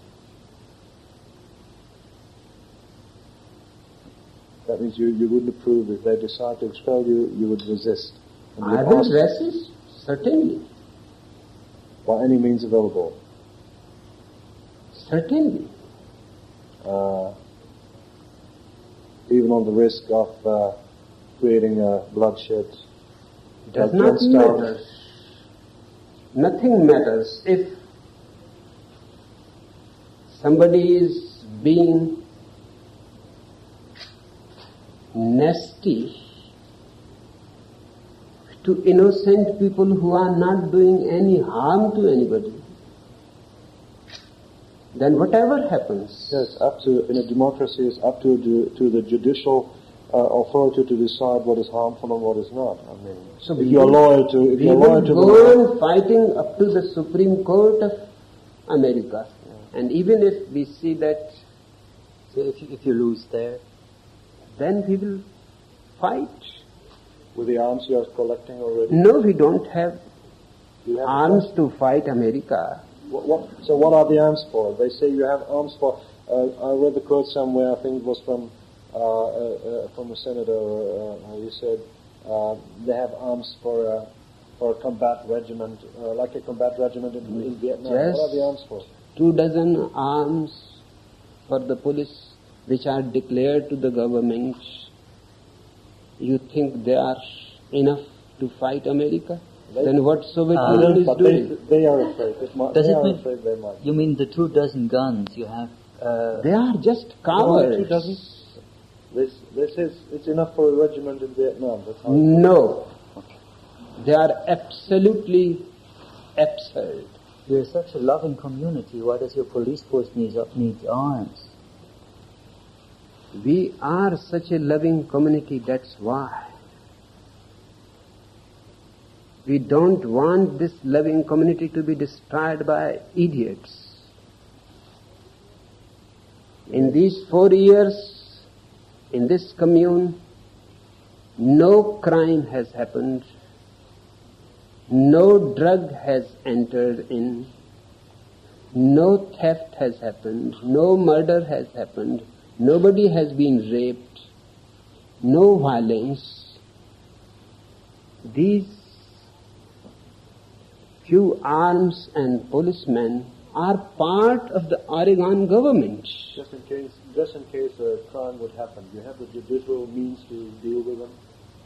That means you wouldn't approve if they decide to expel you. You would resist. I will resist, certainly. By any means available. Certainly. Even on the risk of creating a bloodshed. Does not matter. Nothing matters. If somebody is being nasty to innocent people who are not doing any harm to anybody, then whatever happens. Yes, in a democracy, it's up to the judicial authority to decide what is harmful and what is not. I mean, so if you're loyal to, we will go on fighting up to the Supreme Court of America, and even if we see that, so if you lose there, then we will fight. With the arms you are collecting already? No, we don't have arms to fight America. So what are the arms for? They say you have arms for. I read the quote somewhere. I think it was from a senator. He said they have arms for a combat regiment, like a combat regiment in Vietnam. Yes. What are the arms for? 24 arms for the police, which are declared to the government. You think they are enough to fight America? Then what Soviet Union is doing? They are afraid. They might. You mean the 24 guns you have? They are just cowards. This is it's enough for a regiment in Vietnam. That's how no. They are absolutely absurd. You're such a loving community. Why does your police force need arms? We are such a loving community, that's why. We don't want this loving community to be destroyed by idiots. In these 4 years, in this commune, no crime has happened, no drug has entered in, no theft has happened, no murder has happened, nobody has been raped, no violence. These few arms and policemen are part of the Oregon government. Just in case a crime would happen, you have the judicial means to deal with them?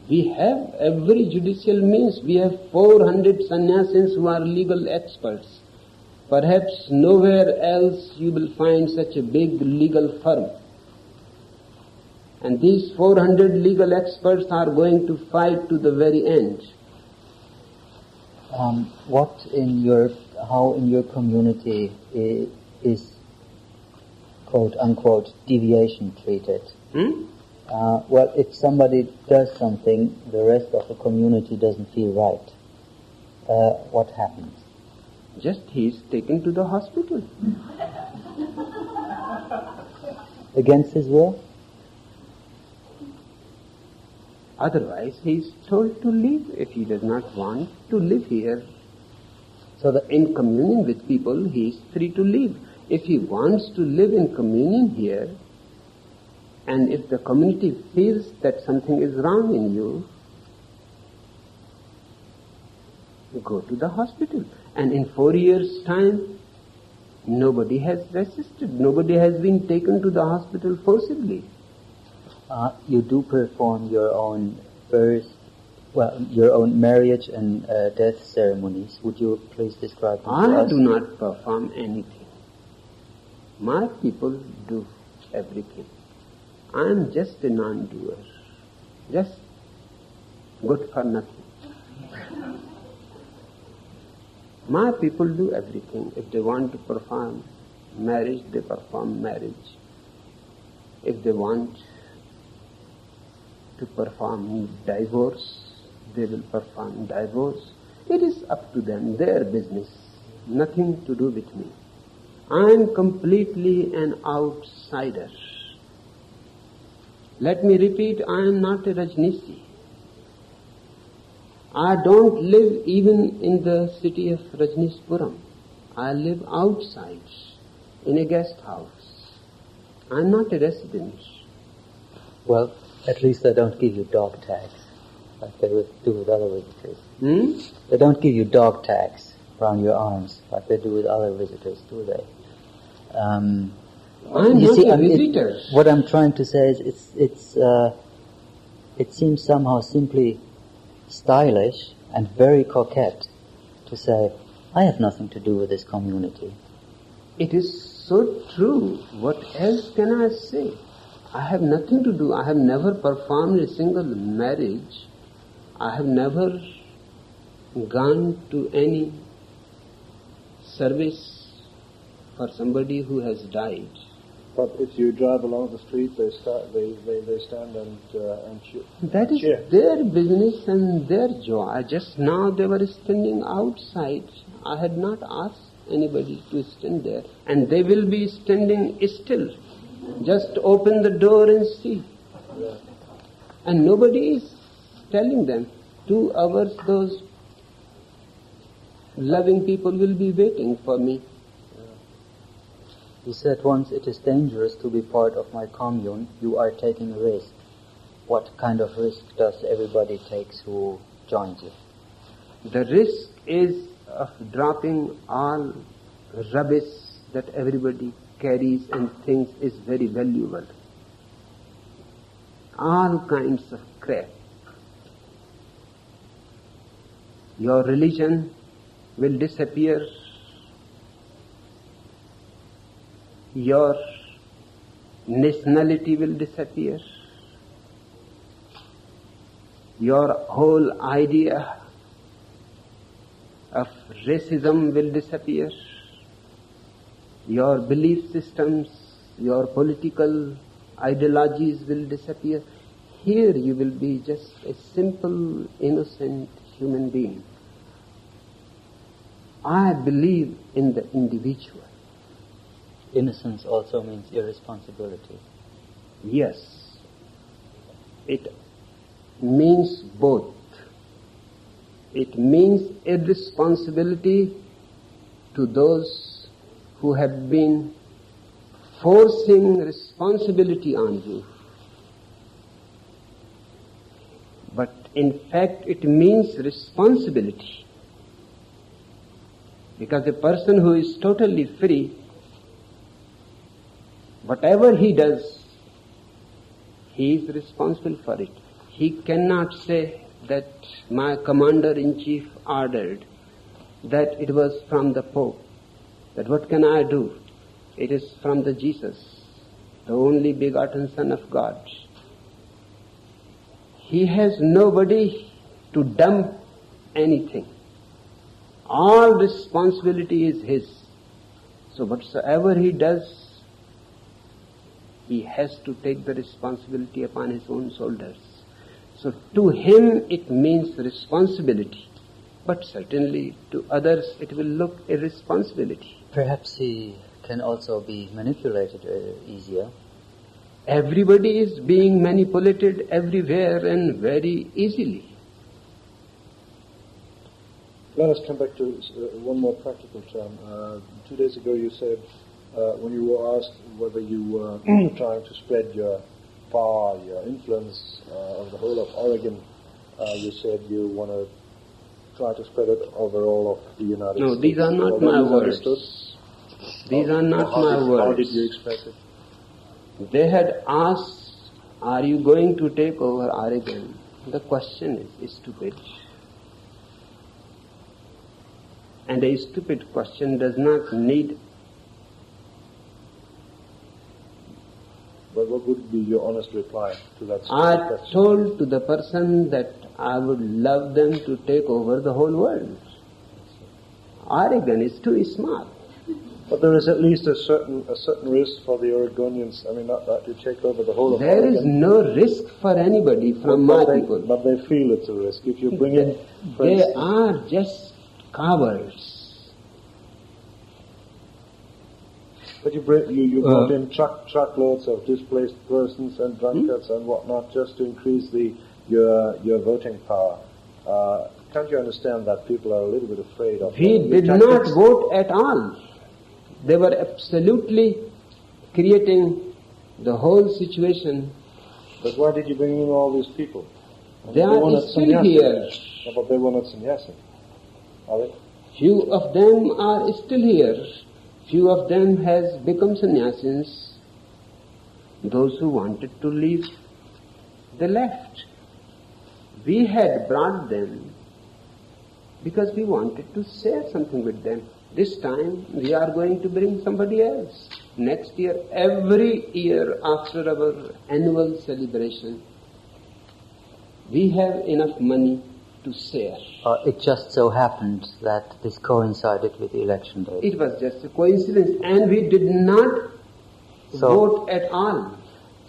We have every judicial means. We have 400 sannyasins who are legal experts. Perhaps nowhere else you will find such a big legal firm. And these 400 legal experts are going to fight to the very end. How in your community is quote unquote deviation treated? Well, if somebody does something the rest of the community doesn't feel right, what happens? Just he is taken to the hospital. Against his will? Otherwise, he is told to leave if he does not want to live here. So that in communion with people, he is free to leave. If he wants to live in communion here, and if the community feels that something is wrong in you, go to the hospital. And in 4 years' time, nobody has resisted. Nobody has been taken to the hospital forcibly. You do perform your own your own marriage and death ceremonies. Would you please describe them to I us? do not perform anything. My people do everything. I am just a non-doer, just good for nothing. My people do everything. If they want to perform marriage, they perform marriage. If they want to perform divorce, they will perform divorce. It is up to them, their business, nothing to do with me. I am completely an outsider. Let me repeat, I am not a Rajneeshi. I don't live even in the city of Rajneeshpuram. I live outside, in a guest house. I am not a resident. Well, at least they don't give you dog tags, like they would do with other visitors. They don't give you dog tags around your arms, like they do with other visitors, do they? I'm not a visitor. What I'm trying to say is it seems somehow simply stylish and very coquette to say, I have nothing to do with this community. It is so true. What else can I say? I have nothing to do. I have never performed a single marriage. I have never gone to any service for somebody who has died. But if you drive along the street, they stand and cheer. That is their business and their joy. Just now they were standing outside. I had not asked anybody to stand there. And they will be standing still. Just open the door and see. Yeah. And nobody is telling them. 2 hours those loving people will be waiting for me. You said once, it is dangerous to be part of my commune. You are taking a risk. What kind of risk does everybody take who joins you? The risk is of dropping all rubbish that everybody carries and thinks is very valuable. All kinds of crap. Your religion will disappear. Your nationality will disappear. Your whole idea of racism will disappear. Your belief systems, your political ideologies will disappear. Here you will be just a simple, innocent human being. I believe in the individual. Innocence also means irresponsibility. Yes, it means both. It means irresponsibility to those who have been forcing responsibility on you. But in fact it means responsibility. Because a person who is totally free, whatever he does, he is responsible for it. He cannot say that my commander-in-chief ordered, that it was from the Pope, that what can I do? It is from the Jesus, the only begotten Son of God. He has nobody to dump anything. All responsibility is his. So whatsoever he does, he has to take the responsibility upon his own shoulders. So to him it means responsibility, but certainly to others it will look irresponsibility. Perhaps he can also be manipulated easier. Everybody is being manipulated everywhere and very easily. Let us come back to one more practical term. 2 days ago you said, when you were asked whether you were trying to spread your power, your influence over the whole of Oregon, you said you want to try to spread it over all of the United States. No, these are not my words. These are not my words. How did you express it? They had asked, are you going to take over Oregon? The question is stupid. And a stupid question does not need what would be your honest reply to that I question? told to the person that I would love them to take over the whole world. Oregon is too small. But there is at least a certain risk for the Oregonians. I mean, not that you take over the whole of There Oregon. is no risk for anybody from my people. But they feel it's a risk. If you bring in... They are just cowards. But you brought in truckloads of displaced persons and drunkards and whatnot just to increase your voting power. Can't you understand that people are a little bit afraid of We your did tactics? not vote at all. They were absolutely creating the whole situation. But why did you bring in all these people? They were are not still sannyasi. here. No, but they were not sannyasi. Are they? Few of them are still here. Few of them has become sannyasis. Those who wanted to leave, they left. We had brought them because we wanted to share something with them. This time we are going to bring somebody else. Next year, every year after our annual celebration, we have enough money to share. It just so happened that this coincided with the election day. It was just a coincidence, and we did not vote at all.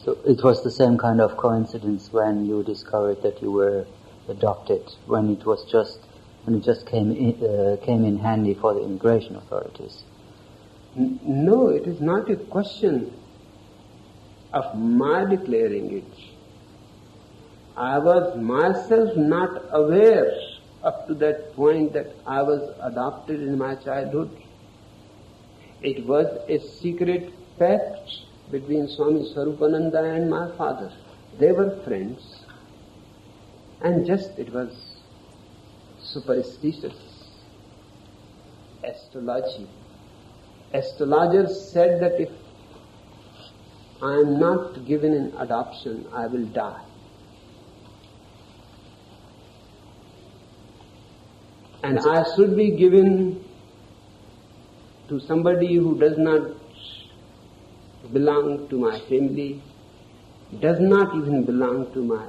So it was the same kind of coincidence when you discovered that you were adopted, when it just came in handy for the immigration authorities. No, it is not a question of my declaring it. I was myself not aware up to that point that I was adopted in my childhood. It was a secret pact between Swami Swarupananda and my father. They were friends, and just it was superstitious astrology. Astrologers said that if I am not given in adoption, I will die. And I should be given to somebody who does not belong to my family, does not even belong to my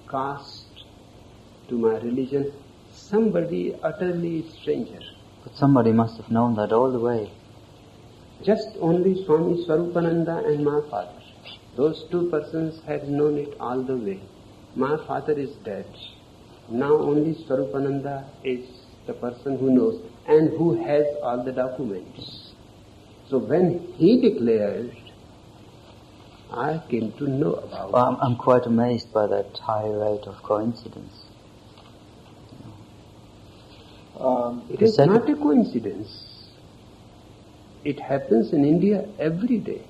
caste, to my religion, somebody utterly stranger. But somebody must have known that all the way. Just only Swami Swarupananda and my father. Those two persons had known it all the way. My father is dead. Now only Swarupananda is the person who knows and who has all the documents. So when he declared, I came to know about Well, I'm quite amazed by that high rate of coincidence. it. It is not a coincidence. It happens in India every day.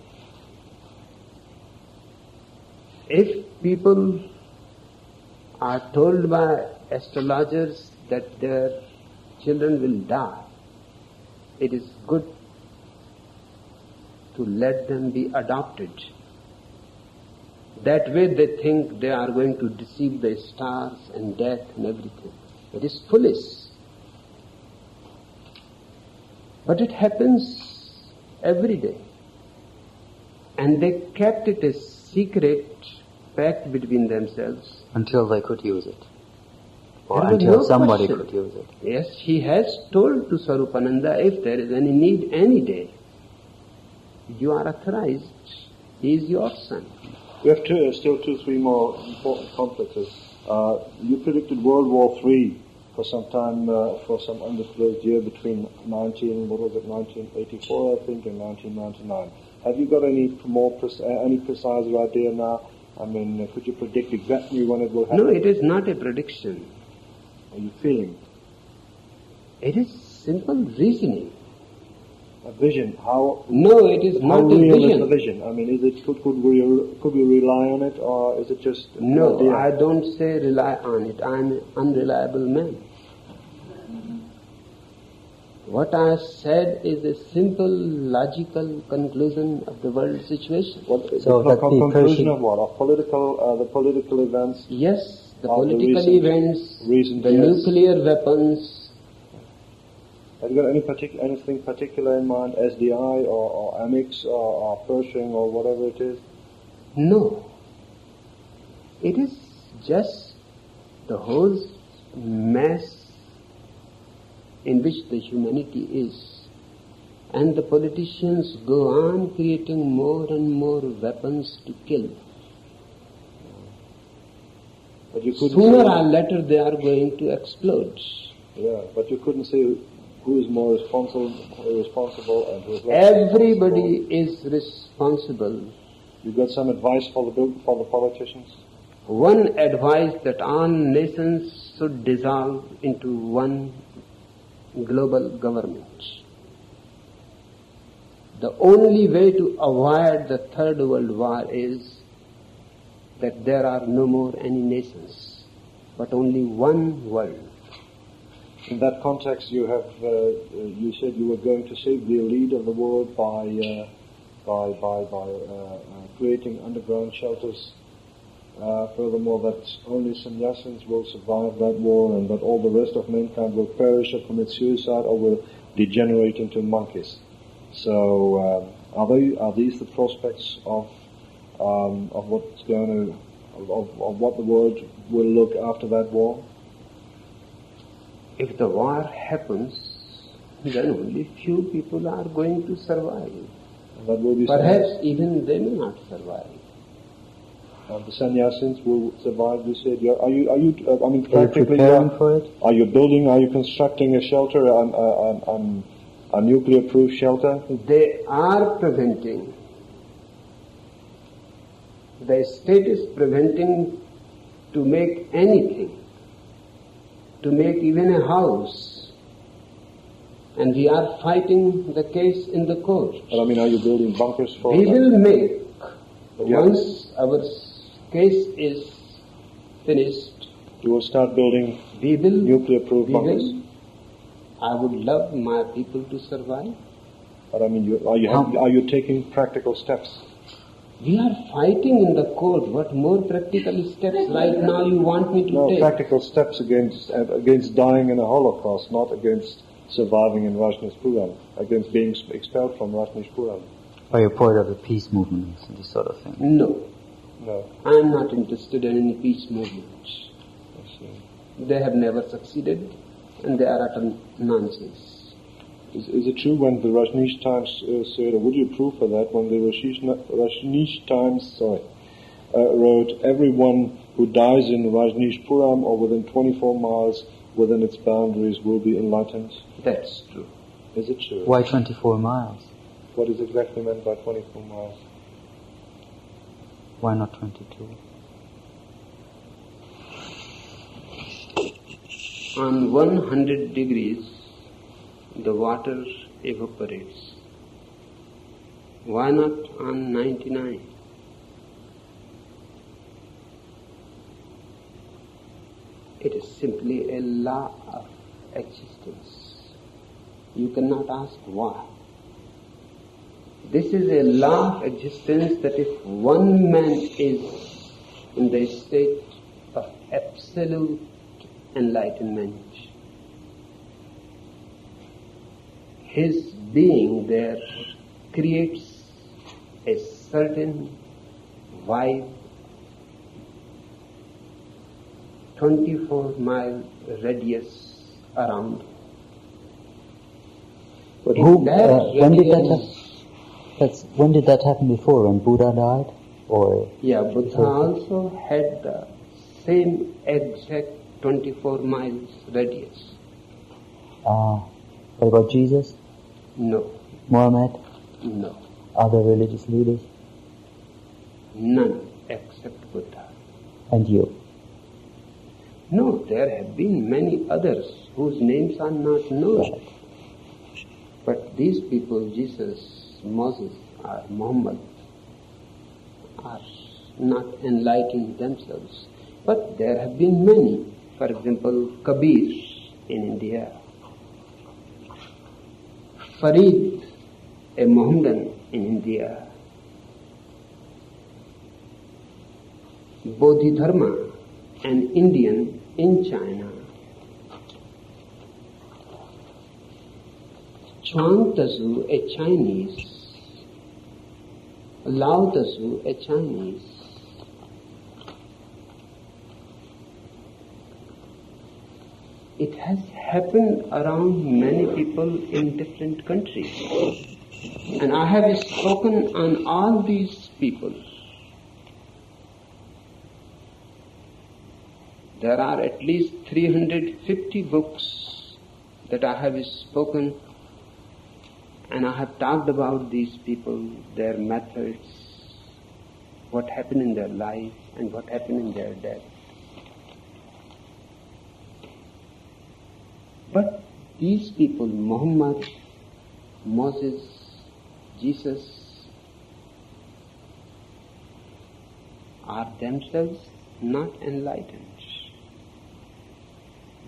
If people are told by astrologers that their children will die, it is good to let them be adopted. That way they think they are going to deceive the stars and death and everything. It is foolish. But it happens every day. And they kept it a secret pact between themselves. Until they could use it. Or There was until no somebody question. could use it. Yes, he has told to Swarupananda, if there is any need any day, you are authorized. He is your son. We have still 2-3 more important complexes. You predicted World War III for some time, for some undisclosed year between 1984, I think, and 1999. Have you got any precise idea now? I mean, could you predict exactly when it will happen? No, it is not a prediction. Are you feeling? It is simple reasoning. A vision. How No, it is how not a real is the vision. vision? I mean, is it could we rely on it, or is it just an No, idea? I don't say rely on it. I am an unreliable man. What I said is a simple, logical conclusion of the world situation. So that the conclusion person- of what? Of the political events. Yes, the All the political recent- events, recent the years. nuclear weapons. Have you got anything particular in mind? SDI or Amix or Pershing or whatever it is? No. It is just the whole mess in which the humanity is. And the politicians go on creating more and more weapons to kill. But you couldn't Sooner say, or later they are going to explode. yeah, but you couldn't say who is more irresponsible and who is less Everybody responsible. is responsible. You got some advice for the politicians? One advice that all nations should dissolve into one global government. The only way to avoid the Third World War is that there are no more any nations, but only one world. In that context, you have you said you were going to save the elite of the world by creating underground shelters. Furthermore, that only sannyasins will survive that war, and that all the rest of mankind will perish or commit suicide or will degenerate into monkeys. So, are these the prospects of what's going to of what the world will look after that war? If the war happens, then only few people are going to survive. And that will be Perhaps even they may not survive. the sannyasins will survive. You said, are you? I mean, Are you practically, preparing for it? are you building? Are you constructing a shelter, a nuclear-proof shelter? They are preventing. The state is preventing to make anything, to make even a house. And we are fighting the case in the court. But I mean, are you building bunkers for We them? will make, Yeah. once our case is finished, You will start building we will, nuclear-proof we bunkers. will, I would love my people to survive. But I mean, are you taking practical steps? We are fighting in the court. What more practical steps right now you want me to No, take? practical steps against dying in a Holocaust, not against surviving in Rajneeshpuram, against being expelled from Rajneeshpuram. Are you part of the peace movement and this sort of thing? No, No, I am not interested in any peace movement. I see. They have never succeeded, and they are utter nonsense. Is it true when the Rajneesh Times said, or would you approve for that, when the Rajneesh Times wrote, everyone who dies in Rajneeshpuram or within 24 miles within its boundaries will be enlightened? That's true. Is it true? Why 24 miles? What is exactly meant by 24 miles? Why not 22? On 100 degrees, the water evaporates. Why not on 99? It is simply a law of existence. You cannot ask why. This is a law of existence that if one man is in the state of absolute enlightenment, his being there creates a certain vibe, 24-mile radius around. But If who? that When did that radius- happen? When did that happen before? When Buddha died, or Yeah, Buddha also had the same exact 24 miles radius. what about Jesus, No, Muhammad, no, other religious leaders, none except Buddha. and you? No, there have been many others whose names are not known. Right. But these people, Jesus, Moses, or Muhammad, are not enlightened themselves. But there have been many. For example, Kabir in India, Farid, a Mohammedan in India, Bodhidharma, an Indian in China, Chuang Tzu, a Chinese, Lao Tzu, a Chinese, it has happened around many people in different countries. And I have spoken on all these people. There are at least 350 books that I have spoken, and I have talked about these people, their methods, what happened in their life and what happened in their death. But these people, Muhammad, Moses, Jesus, are themselves not enlightened.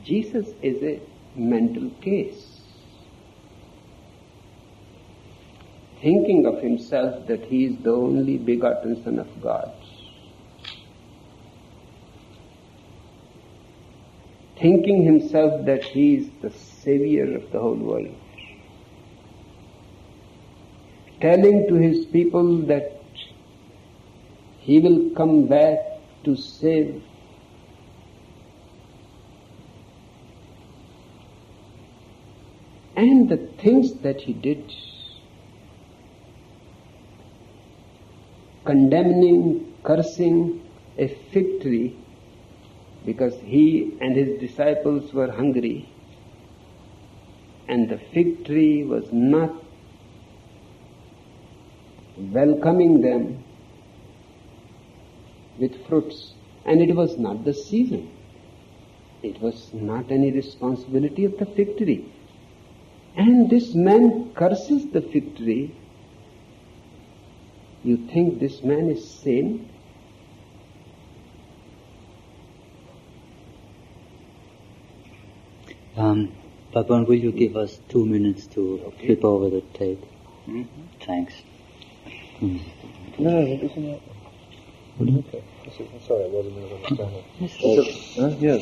Jesus is a mental case, thinking of himself that he is the only begotten Son of God, thinking himself that he is the Savior of the whole world, telling to his people that he will come back to save and the things that he did, condemning, cursing a fig tree because he and his disciples were hungry and the fig tree was not welcoming them with fruits, and it was not the season. It was not any responsibility of the fig tree. And this man curses the fig tree. You think this man is sane? Bhagwan, will you give us 2 minutes to flip over the tape? Mm-hmm. Thanks. No, isn't it? Okay. Sorry, I wasn't understanding. Yes.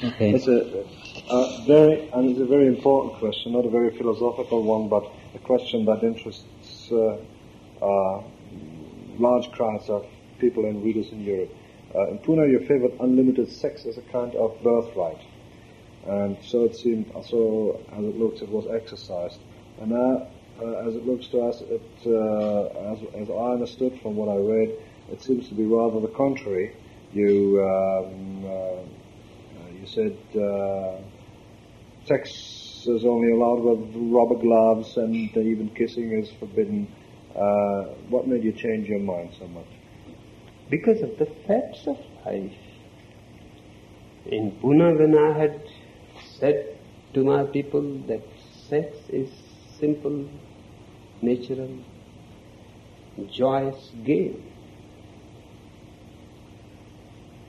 Okay. It's a very important question, not a very philosophical one, but a question that interests large crowds of people and readers in Europe. In Pune, you favored unlimited sex as a kind of birthright, and so it seemed. So as it looks, it was exercised, and now, as it looks to us, as I understood from what I read, it seems to be rather the contrary. You said sex is only allowed with rubber gloves, and even kissing is forbidden. What made you change your mind so much? Because of the facts of life. In Pune, when I had said to my people that sex is simple, natural, joyous game,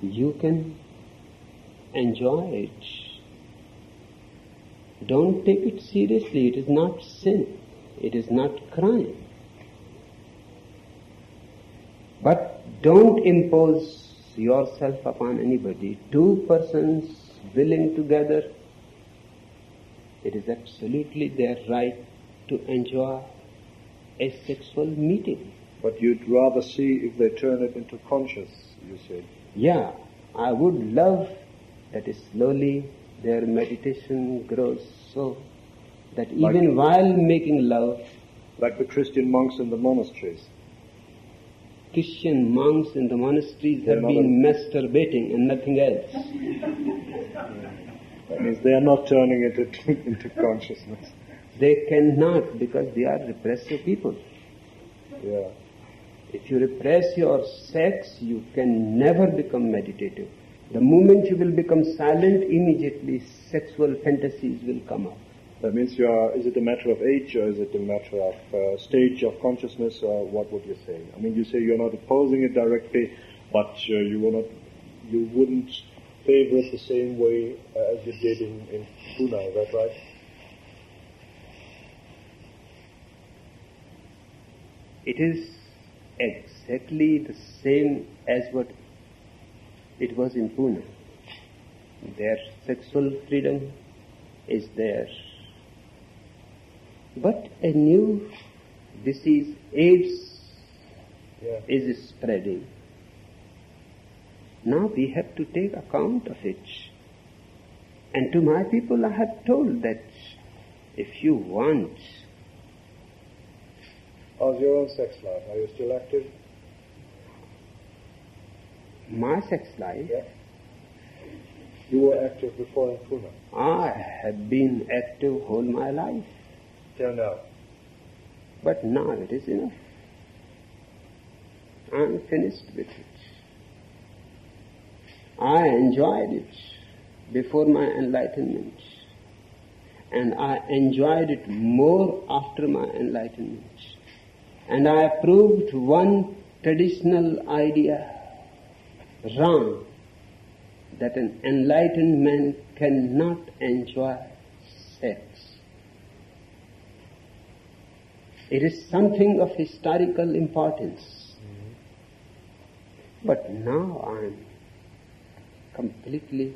you can enjoy it. Don't take it seriously. It is not sin. It is not crime. But don't impose yourself upon anybody. Two persons willing together, it is absolutely their right to enjoy a sexual meeting. But you'd rather see if they turn it into conscious, you said. Yeah, I would love that slowly their meditation grows so that even while making love, like the Christian monks in the monasteries. Christian monks in the monasteries have been masturbating and nothing else. That means they are not turning it into consciousness. They cannot, because they are repressive people. Yeah. If you repress your sex, you can never become meditative. The moment you will become silent, immediately sexual fantasies will come up. That means is it a matter of age, or is it a matter of stage of consciousness, or what would you say? I mean, you say you're not opposing it directly, but you wouldn't favor it the same way as you did in Pune, is that right? It is exactly the same as what it was in Pune. Their sexual freedom is there. But a new disease, AIDS, is spreading. Now we have to take account of it. And to my people I have told that if you want... How's your own sex life? Are you still active? My sex life? Yeah. You were active before in Pune? I have been active whole my life. Till now? But now it is enough. I am finished with it. I enjoyed it before my enlightenment. And I enjoyed it more after my enlightenment. And I proved one traditional idea wrong, that an enlightened man cannot enjoy sex. It is something of historical importance. But now I am completely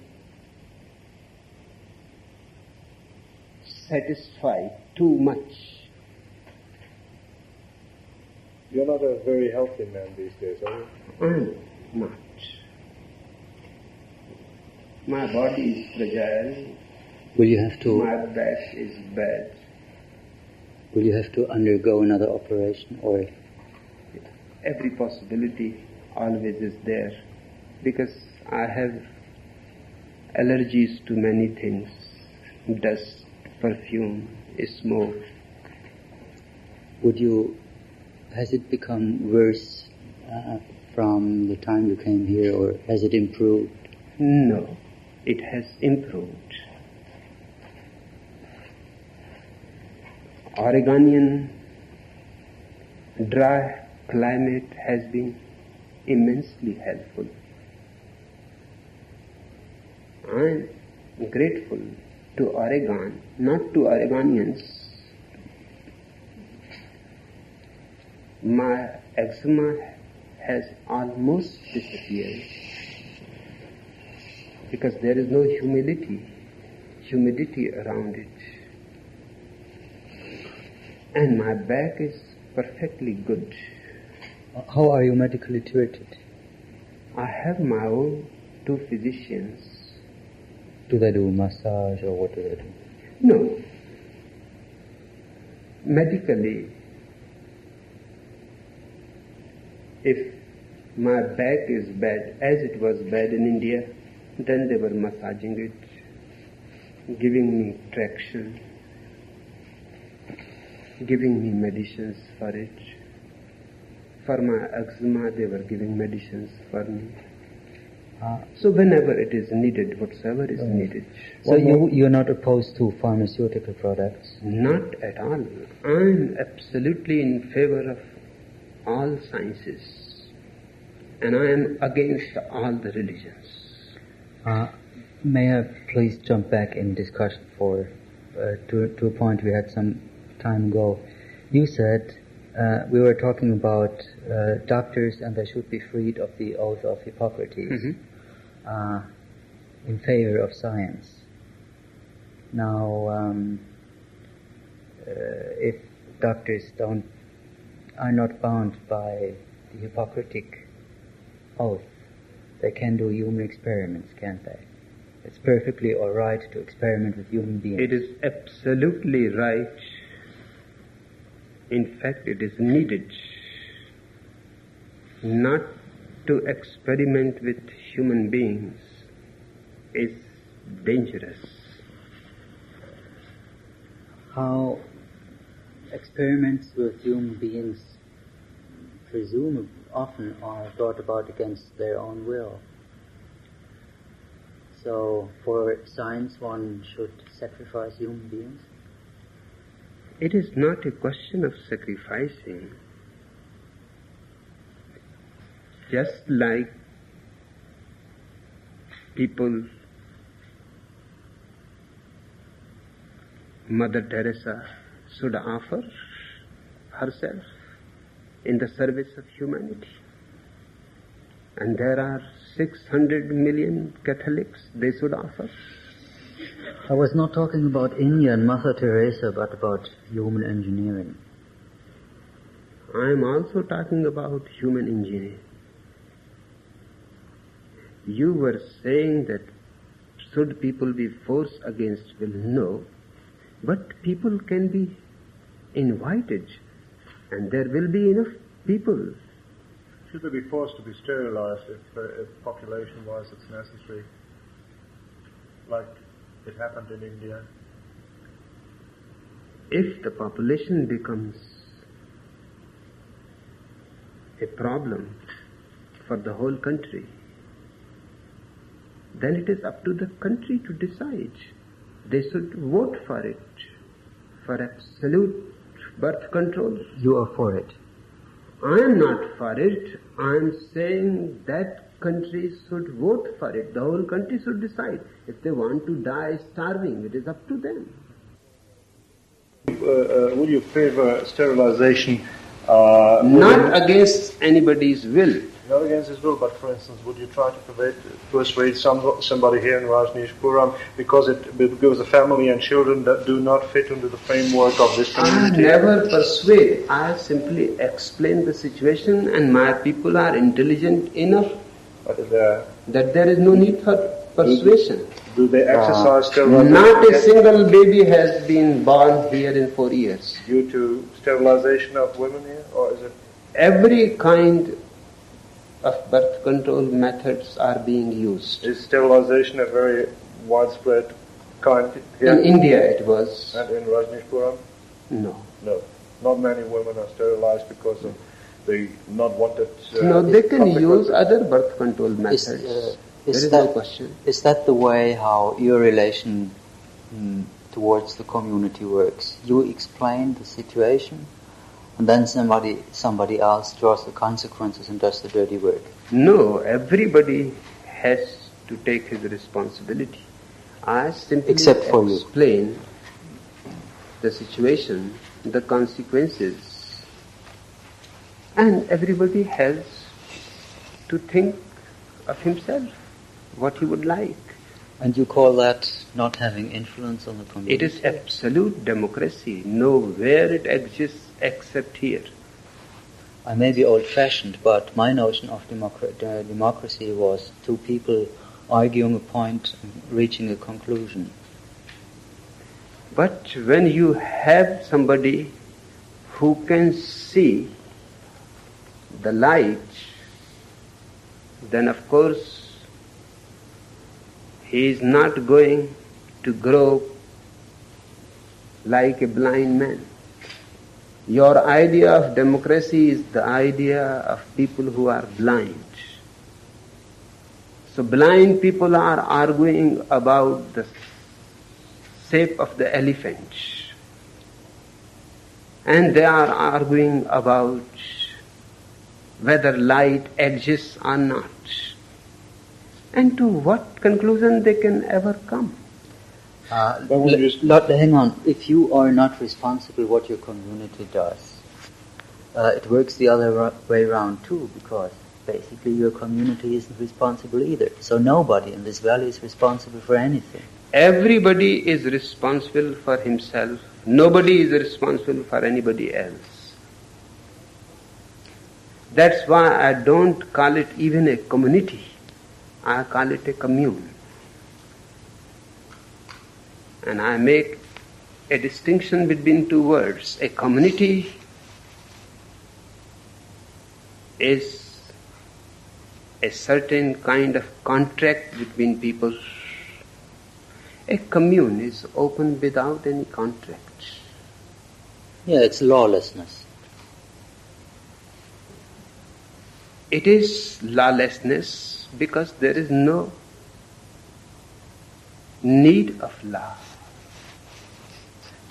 satisfied too much. You're not a very healthy man these days, are you? I'm not. My body is fragile. Will you have to? My back is bad. Will you have to undergo another operation, or? Every possibility always is there, because I have allergies to many things: dust, perfume, smoke. Has it become worse from the time you came here, or has it improved? No, it has improved. Oregonian dry climate has been immensely helpful. I am grateful to Oregon, not to Oregonians. My eczema has almost disappeared because there is no humidity around it. And my back is perfectly good. How are you medically treated? I have my own 2 physicians. Do they do massage, or what do they do? No. Medically, if my back is bad, as it was bad in India, then they were massaging it, giving me traction, giving me medicines for it. For my eczema, they were giving medicines for me. So whenever it is needed, whatsoever is needed. So you're not opposed to pharmaceutical products? Not at all. I'm absolutely in favor of all sciences, and I am against all the religions. May I please jump back in discussion to a point we had some time ago? You said we were talking about doctors, and they should be freed of the oath of Hippocrates in favor of science. Now, if doctors are not bound by the Hippocratic oath, they can do human experiments, can't they? It's perfectly all right to experiment with human beings. It is absolutely right. In fact, it is needed. Not to experiment with human beings is dangerous. How experiments with human beings presumably often are brought about against their own will. So for science one should sacrifice human beings? It is not a question of sacrificing. Just like people, Mother Teresa should offer herself in the service of humanity. And there are 600 million Catholics, they should offer. I was not talking about India and Mother Teresa, but about human engineering. I am also talking about human engineering. You were saying that should people be forced against will? No. But people can be invited, and there will be enough people. Should they be forced to be sterilized if population-wise it's necessary, like it happened in India? If the population becomes a problem for the whole country, then it is up to the country to decide. They should vote for it, for absolute birth control. You are for it. I am not for it. I am saying that countries should vote for it. The whole country should decide. If they want to die starving, it is up to them. Would you favor sterilization? Not against anybody's will. Not against his will, but for instance, would you try to persuade somebody here in Rajneeshpuram because the family and children that do not fit into the framework of this community? I never persuade. I simply explain the situation, and my people are intelligent enough that there is no need for persuasion. Do they exercise sterilization? Not a single baby has been born here in 4 years. Due to sterilization of women here, or is it? Every kind of birth control methods are being used. Is sterilization a very widespread kind here? In India it was. And in Rajneeshpuram? No. No. Not many women are sterilized because of they not wanted... no, they can use other birth control methods. There is no question. Is that the way how your relation towards the community works? You explain the situation, and then somebody else draws the consequences and does the dirty work? No, everybody has to take his responsibility. I simply explain the situation, the consequences, and everybody has to think of himself, what he would like. And you call that not having influence on the community? It is absolute democracy. Nowhere it exists except here. I may be old-fashioned, but my notion of democracy was two people arguing a point and reaching a conclusion. But when you have somebody who can see the light, then of course he is not going to grow like a blind man. Your idea of democracy is the idea of people who are blind. So blind people are arguing about the shape of the elephant, and they are arguing about whether light exists or not, and to what conclusion they can ever come. Hang on. If you are not responsible what your community does, it works the other way around too, because basically your community isn't responsible either. So nobody in this valley is responsible for anything. Everybody is responsible for himself. Nobody is responsible for anybody else. That's why I don't call it even a community. I call it a commune. And I make a distinction between two words. A community is a certain kind of contract between people. A commune is open without any contract. Yeah, it's lawlessness. It is lawlessness because there is no need of law.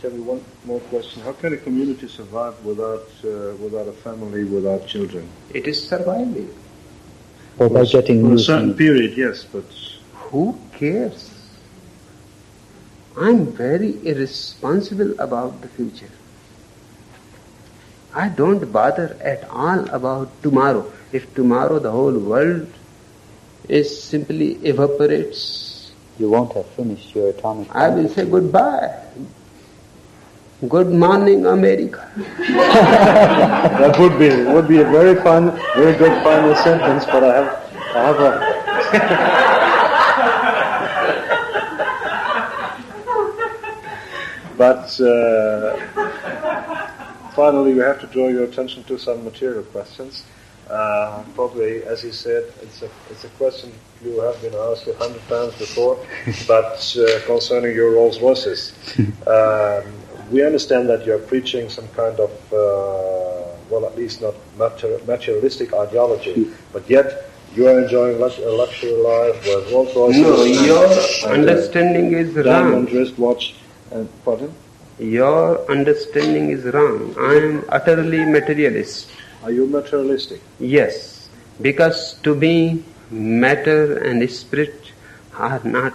Tell me one more question. How can a community survive without a family, without children? It is surviving. Or by getting for new a certain things. period, yes, but Who cares? I'm very irresponsible about the future. I don't bother at all about tomorrow. If tomorrow the whole world is simply evaporates, You won't have finished your atomic I will say goodbye. Good morning, America. That would be a very good final sentence, but I have a but finally we have to draw your attention to some material questions. Probably, as he said, it's a question you have been asked 100 times before, but concerning your Rolls Royces. We understand that you're preaching some kind of, at least not materialistic ideology, but yet you are enjoying a luxury life with Rolls Royces. No, your understanding is wrong. Diamond wristwatch. Pardon? Your understanding is wrong. I am utterly materialist. Are you materialistic? Yes, because to me, matter and spirit are not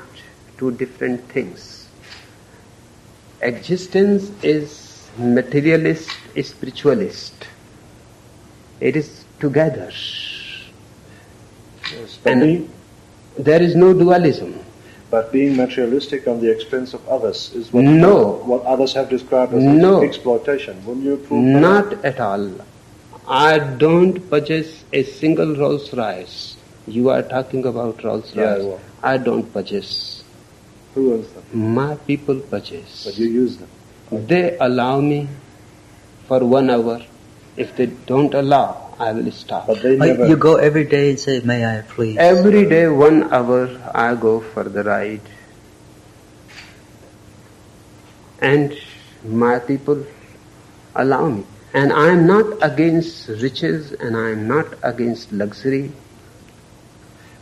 two different things. Existence is materialist, spiritualist. It is together. Yes, And there is no dualism. but being materialistic on the expense of others is what, No. what others have described as No. exploitation. Wouldn't you approve that? Not at all. I don't possess a single Rolls Royce. You are talking about Rolls Royce. Yeah, well. I don't possess. Who owns them? My people possess. But you use them. They allow me for 1 hour. If they don't allow, I will stop. But they never. You go every day and say, "May I please?" Every day 1 hour I go for the ride. And my people allow me. And I am not against riches and I am not against luxury.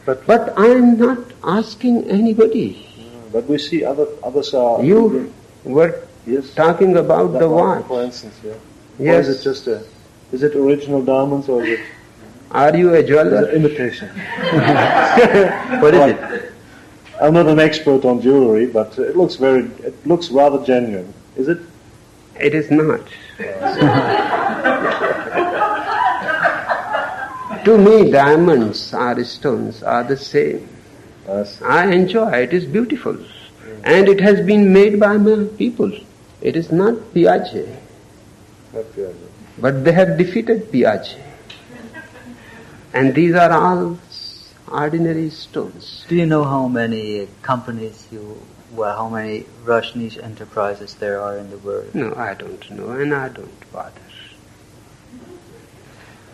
But But I am not asking anybody. we see others are. You were Yes. talking about That the one, watch. for instance, yeah. Yes. Or is it just is it original diamonds or is it Are you a jeweler? imitation? What is Well, it? I'm not an expert on jewelry, but it looks rather genuine. Is it? It is not. To me, diamonds or stones are the same. Yes. I enjoy it. It is beautiful. And it has been made by my people. It is not Piaget. But they have defeated Piaget. And these are all ordinary stones. Do you know how many companies how many Rajneesh enterprises there are in the world? No, I don't know, and I don't bother.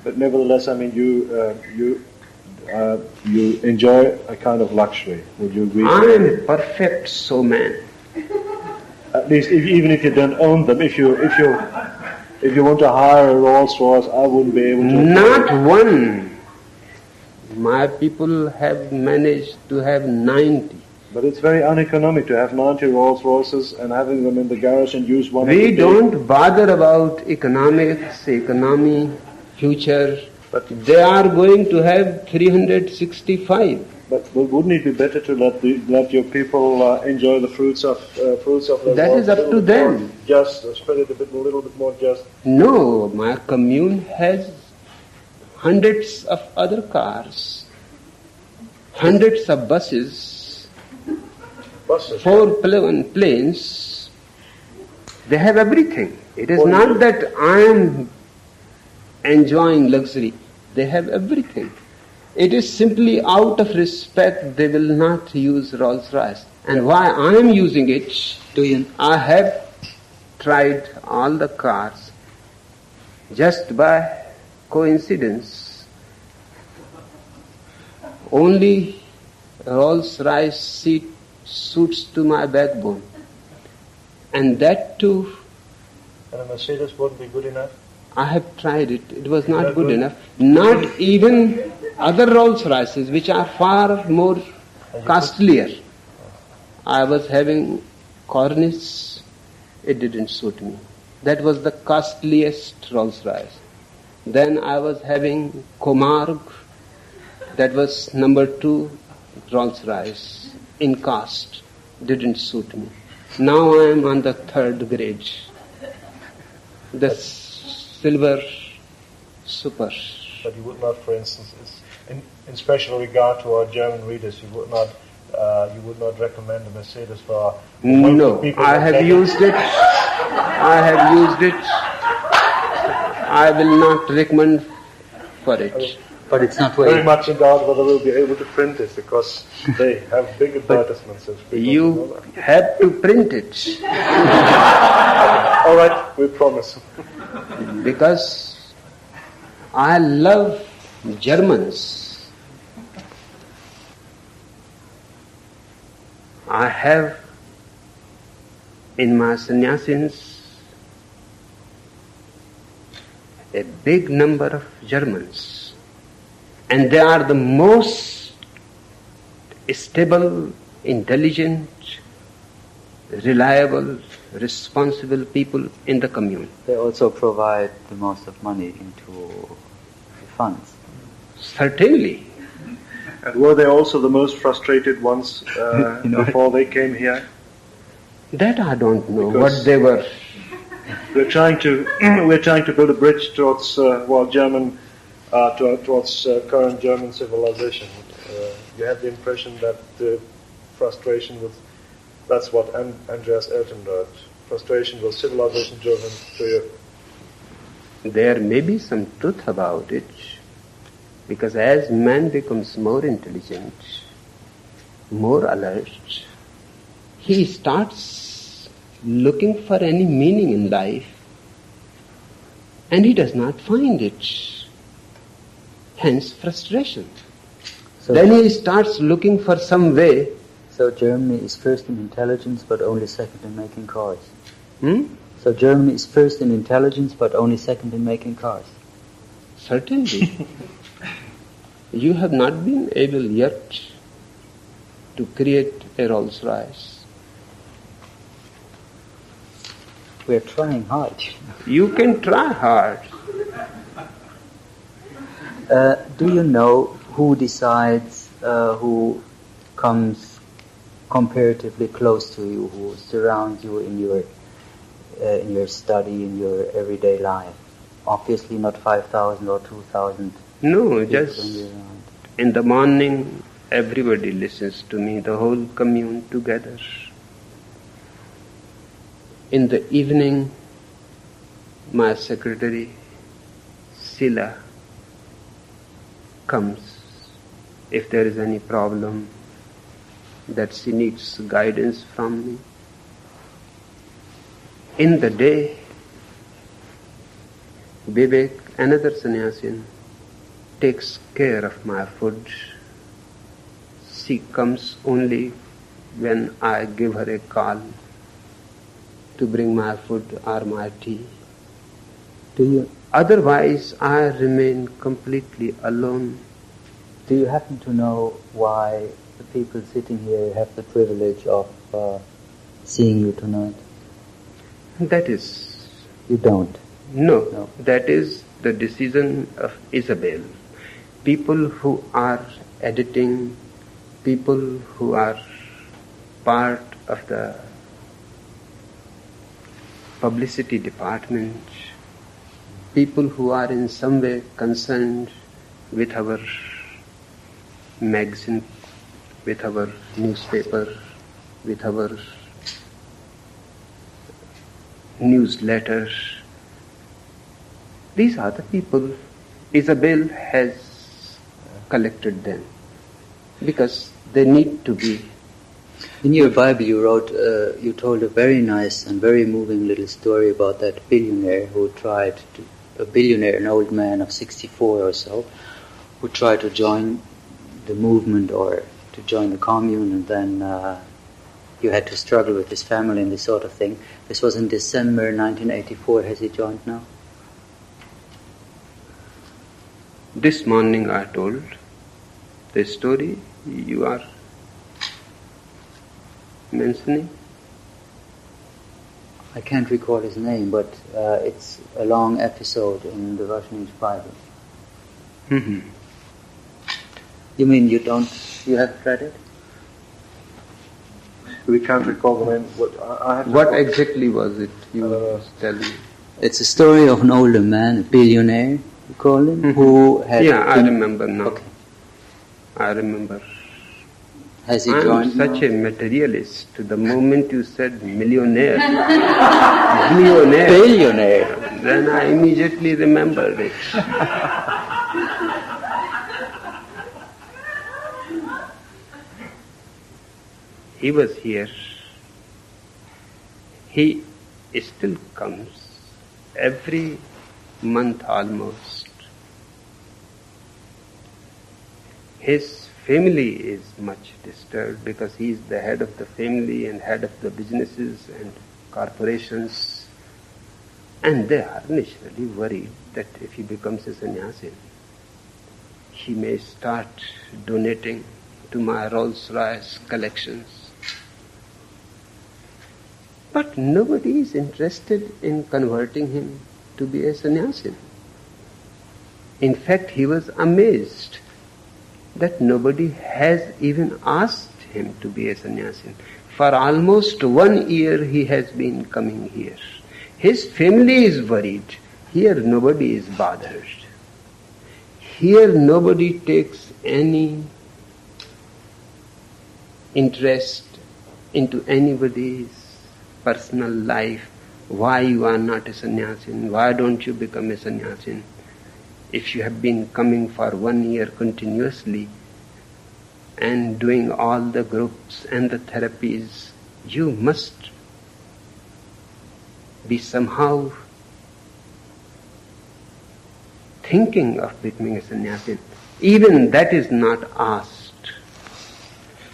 But nevertheless, I mean, you enjoy a kind of luxury. Would you agree? I am a perfect showman. At least, even if you don't own them, if you want to hire a Rolls Royce, I wouldn't be able to. Not one. My people have managed to have 90. But it's very uneconomic to have 90 Rolls Royces and having them in the garage and use one. We don't bother about economics, economy, future. But They are going to have 365. But wouldn't it be better to let your people enjoy the fruits of their That work is up a to little bit them. more Just spread it a little bit more just. No, my commune has hundreds of other cars, hundreds of buses, Buses. 4 planes. They have everything. It is not that I am enjoying luxury. They have everything. It is simply out of respect they will not use Rolls Royce. And why I am using it, I have tried all the cars just by coincidence. Only Rolls Royce seat suits to my backbone. And that too, And a Mercedes wouldn't be good enough? I have tried it. It was not Not good good. enough. Not even other Rolls Royces, which are far more costlier. I was having Cornish. It didn't suit me. That was the costliest Rolls Royce. Then I was having Comargue. That was number 2 Rolls Royce in cost. Didn't suit me. Now I am on the 3rd grade. The silver super. But you would not, for instance, in special regard to our German readers, you would not recommend a Mercedes for No, people I that have take used it. I have used it. I will not recommend for it. But it's not Very very... much in doubt whether we'll be able to print it because they have big advertisements. And people You know that. have to print it All right, we promise. because I love Germans. I have in my sannyasins a big number of Germans, and they are the most stable, intelligent, reliable, responsible people in the commune. They also provide the most of money into the funds. Certainly. And were they also the most frustrated ones before they came here? That I don't know Because- what they were. We're trying to build a bridge towards towards current German civilization. You have the impression that the frustration with that's what Andreas Elton wrote. Frustration with civilization driven to you. There may be some truth about it, because as man becomes more intelligent, more alert, he starts looking for any meaning in life, and he does not find it. Hence frustration. So, Then he starts looking for some way. so Germany is first in intelligence but only second in making cars. So Germany is first in intelligence but only second in making cars. certainly, you have not been able yet to create a Rolls Royce. We are trying hard. You can try hard. Do you know who decides who comes comparatively close to you, who surrounds you in your study, in your everyday life? Obviously not 5,000 or 2,000 No, people just around. in the morning, everybody listens to me, the whole commune together. In the evening, my secretary, Sila, comes if there is any problem that she needs guidance from me. In the day, Vivek, another sannyasin, takes care of my food. She comes only when I give her a call to bring my food or my tea. Do you Otherwise, I remain completely alone. Do you happen to know why the people sitting here have the privilege of seeing you tonight? That is, You don't. no, that is the decision of Isabel. People who are editing, people who are part of the publicity department, people who are in some way concerned with our magazine, with our newspaper, with our newsletter. These are the people. Isabel has collected them because they need to be. In your Bible you wrote, you told a very nice and very moving little story about that billionaire who tried to, an old man of 64 or so, who tried to join the movement or to join the commune, and then you had to struggle with his family and this sort of thing. This was in December 1984. Has he joined now? This morning I told the story you are mentioning. I can't recall his name, but it's a long episode in the Russian English Bible. Mm-hmm. You mean you haven't read it? We can't recall the name. What exactly was it you were telling? It's a story of an older man, a billionaire, you call him, who had... Yeah, I remember now. Okay. I remember. Has he I am joined such now? a materialist. The moment you said millionaire, Billionaire. Billionaire. Then I immediately remembered it. He was here. He still comes every month almost. His family is much disturbed because he is the head of the family and head of the businesses and corporations, and they are naturally worried that if he becomes a sannyasin, he may start donating to my Rolls-Royce collections. But nobody is interested in converting him to be a sannyasin. In fact, he was amazed that nobody has even asked him to be a sannyasin. For almost 1 year he has been coming here. His family is worried. Here nobody is bothered. Here nobody takes any interest into anybody's personal life. Why you are not a sannyasin? Why don't you become a sannyasin? If you have been coming for 1 year continuously and doing all the groups and the therapies, you must be somehow thinking of becoming a sannyasin. Even that is not asked.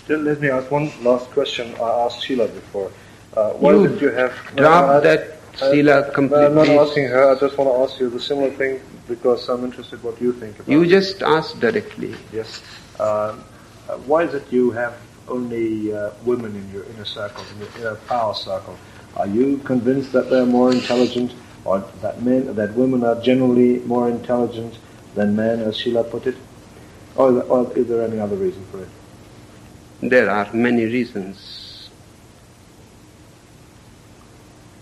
Let me ask one last question I asked Sheila before. Why You did you have... drop that, Sheila, completely. I'm not asking her, I just want to ask you the similar thing because I'm interested what you think about You it. just asked directly. Yes. Why is it you have only women in your inner circle, in your inner power circle? Are you convinced that they're more intelligent, or that women are generally more intelligent than men, as Sheila put it? Or is there any other reason for it? There are many reasons.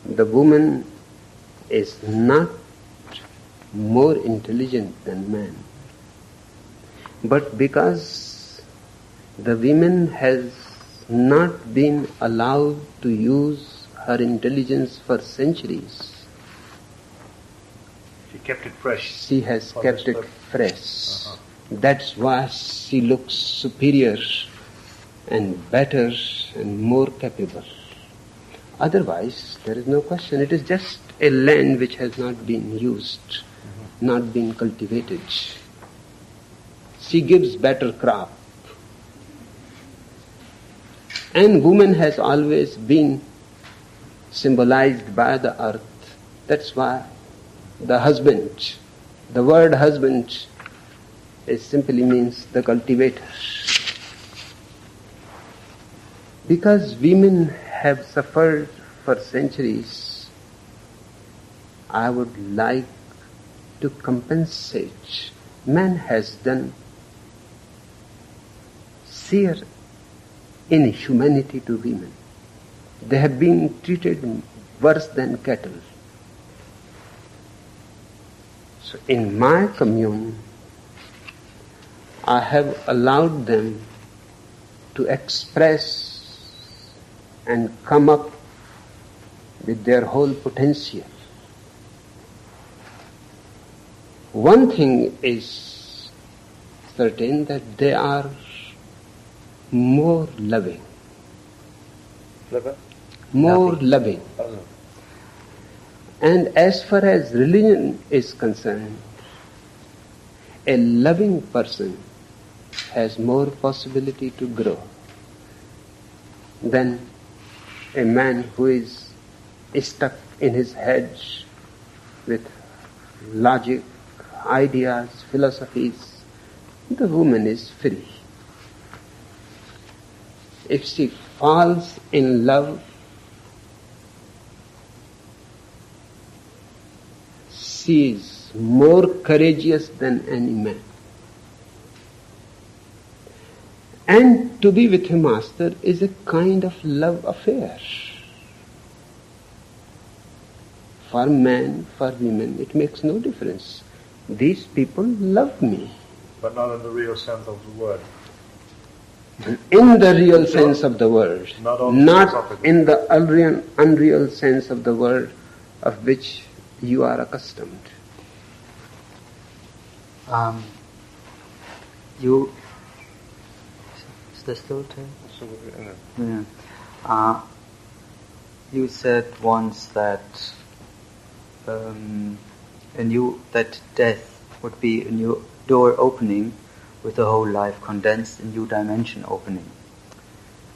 The woman is not more intelligent than man. But because the woman has not been allowed to use her intelligence for centuries, She kept it fresh. she has For kept this it purpose. fresh. Uh-huh. That's why she looks superior and better and more capable. Otherwise, there is no question. It is just a land which has not been used, not been cultivated. She gives better crop. And woman has always been symbolized by the earth. That's why the husband, the word husband, it simply means the cultivator. Because women have suffered for centuries, I would like to compensate. Man has done sheer inhumanity to women. They have been treated worse than cattle. So in my commune, I have allowed them to express and come up with their whole potential. One thing is certain, that they are more loving. Clever? More Happy. loving. Oh. And as far as religion is concerned, a loving person has more possibility to grow than a man who is stuck in his head with logic, ideas, philosophies. The woman is free. If she falls in love, she is more courageous than any man. And to be with a master is a kind of love affair. For man, for women, it makes no difference. These people love me. But not in the real sense of the word. In the real sense of the word. Not only Not philosophically. in the unreal sense of the word. of which you are accustomed. Is there still time? Yeah. You said once that that death would be a new door opening with the whole life condensed, a new dimension opening.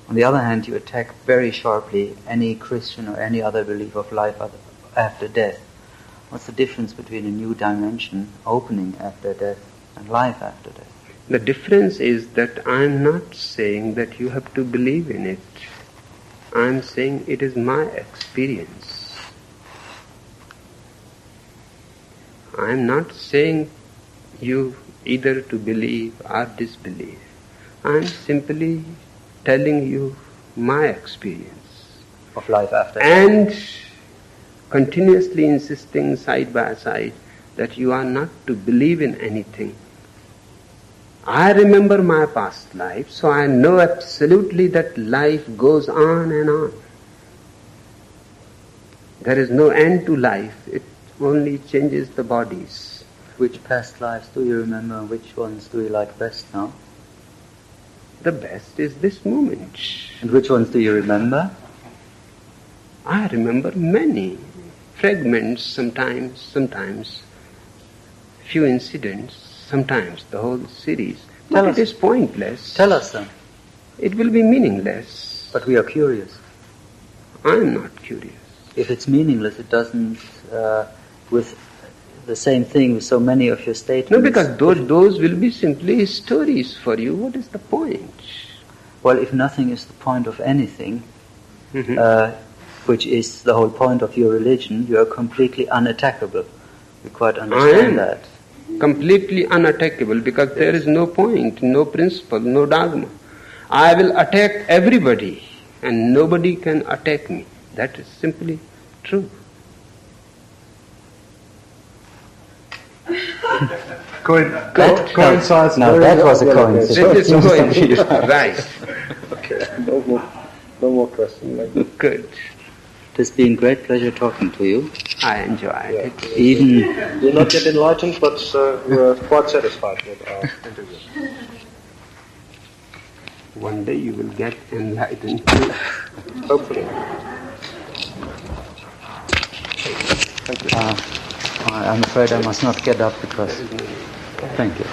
On the other hand, you attack very sharply any Christian or any other belief of life after death. What's the difference between a new dimension opening after death and life after death? The difference is that I'm not saying that you have to believe in it. I'm saying it is my experience. I'm not saying you either to believe or disbelieve. I'm simply telling you my experience of life after death. And continuously insisting side by side that you are not to believe in anything. I remember my past life, so I know absolutely that life goes on and on. There is no end to life, it only changes the bodies. Which past lives do you remember and which ones do you like best now? The best is this moment. And which ones do you remember? I remember many fragments sometimes few incidents, sometimes the whole series. But it is pointless. Tell us them. It will be meaningless. But we are curious. I am not curious. If it's meaningless, it doesn't, with the same thing with so many of your statements. No, because those will be simply stories for you. What is the point? Well, if nothing is the point of anything, which is the whole point of your religion, you are completely unattackable. You quite understand that. Completely unattackable because there is no point, no principle, no dogma. I will attack everybody and nobody can attack me. That is simply true. Coincides. Now that was a coincidence. Right. Okay. No more questions. Good. It has been a great pleasure talking to you. I enjoyed it. Even you're not yet enlightened, but we're quite satisfied with our interview. One day you will get enlightened. Hopefully. I'm afraid I must not get up because... Thank you.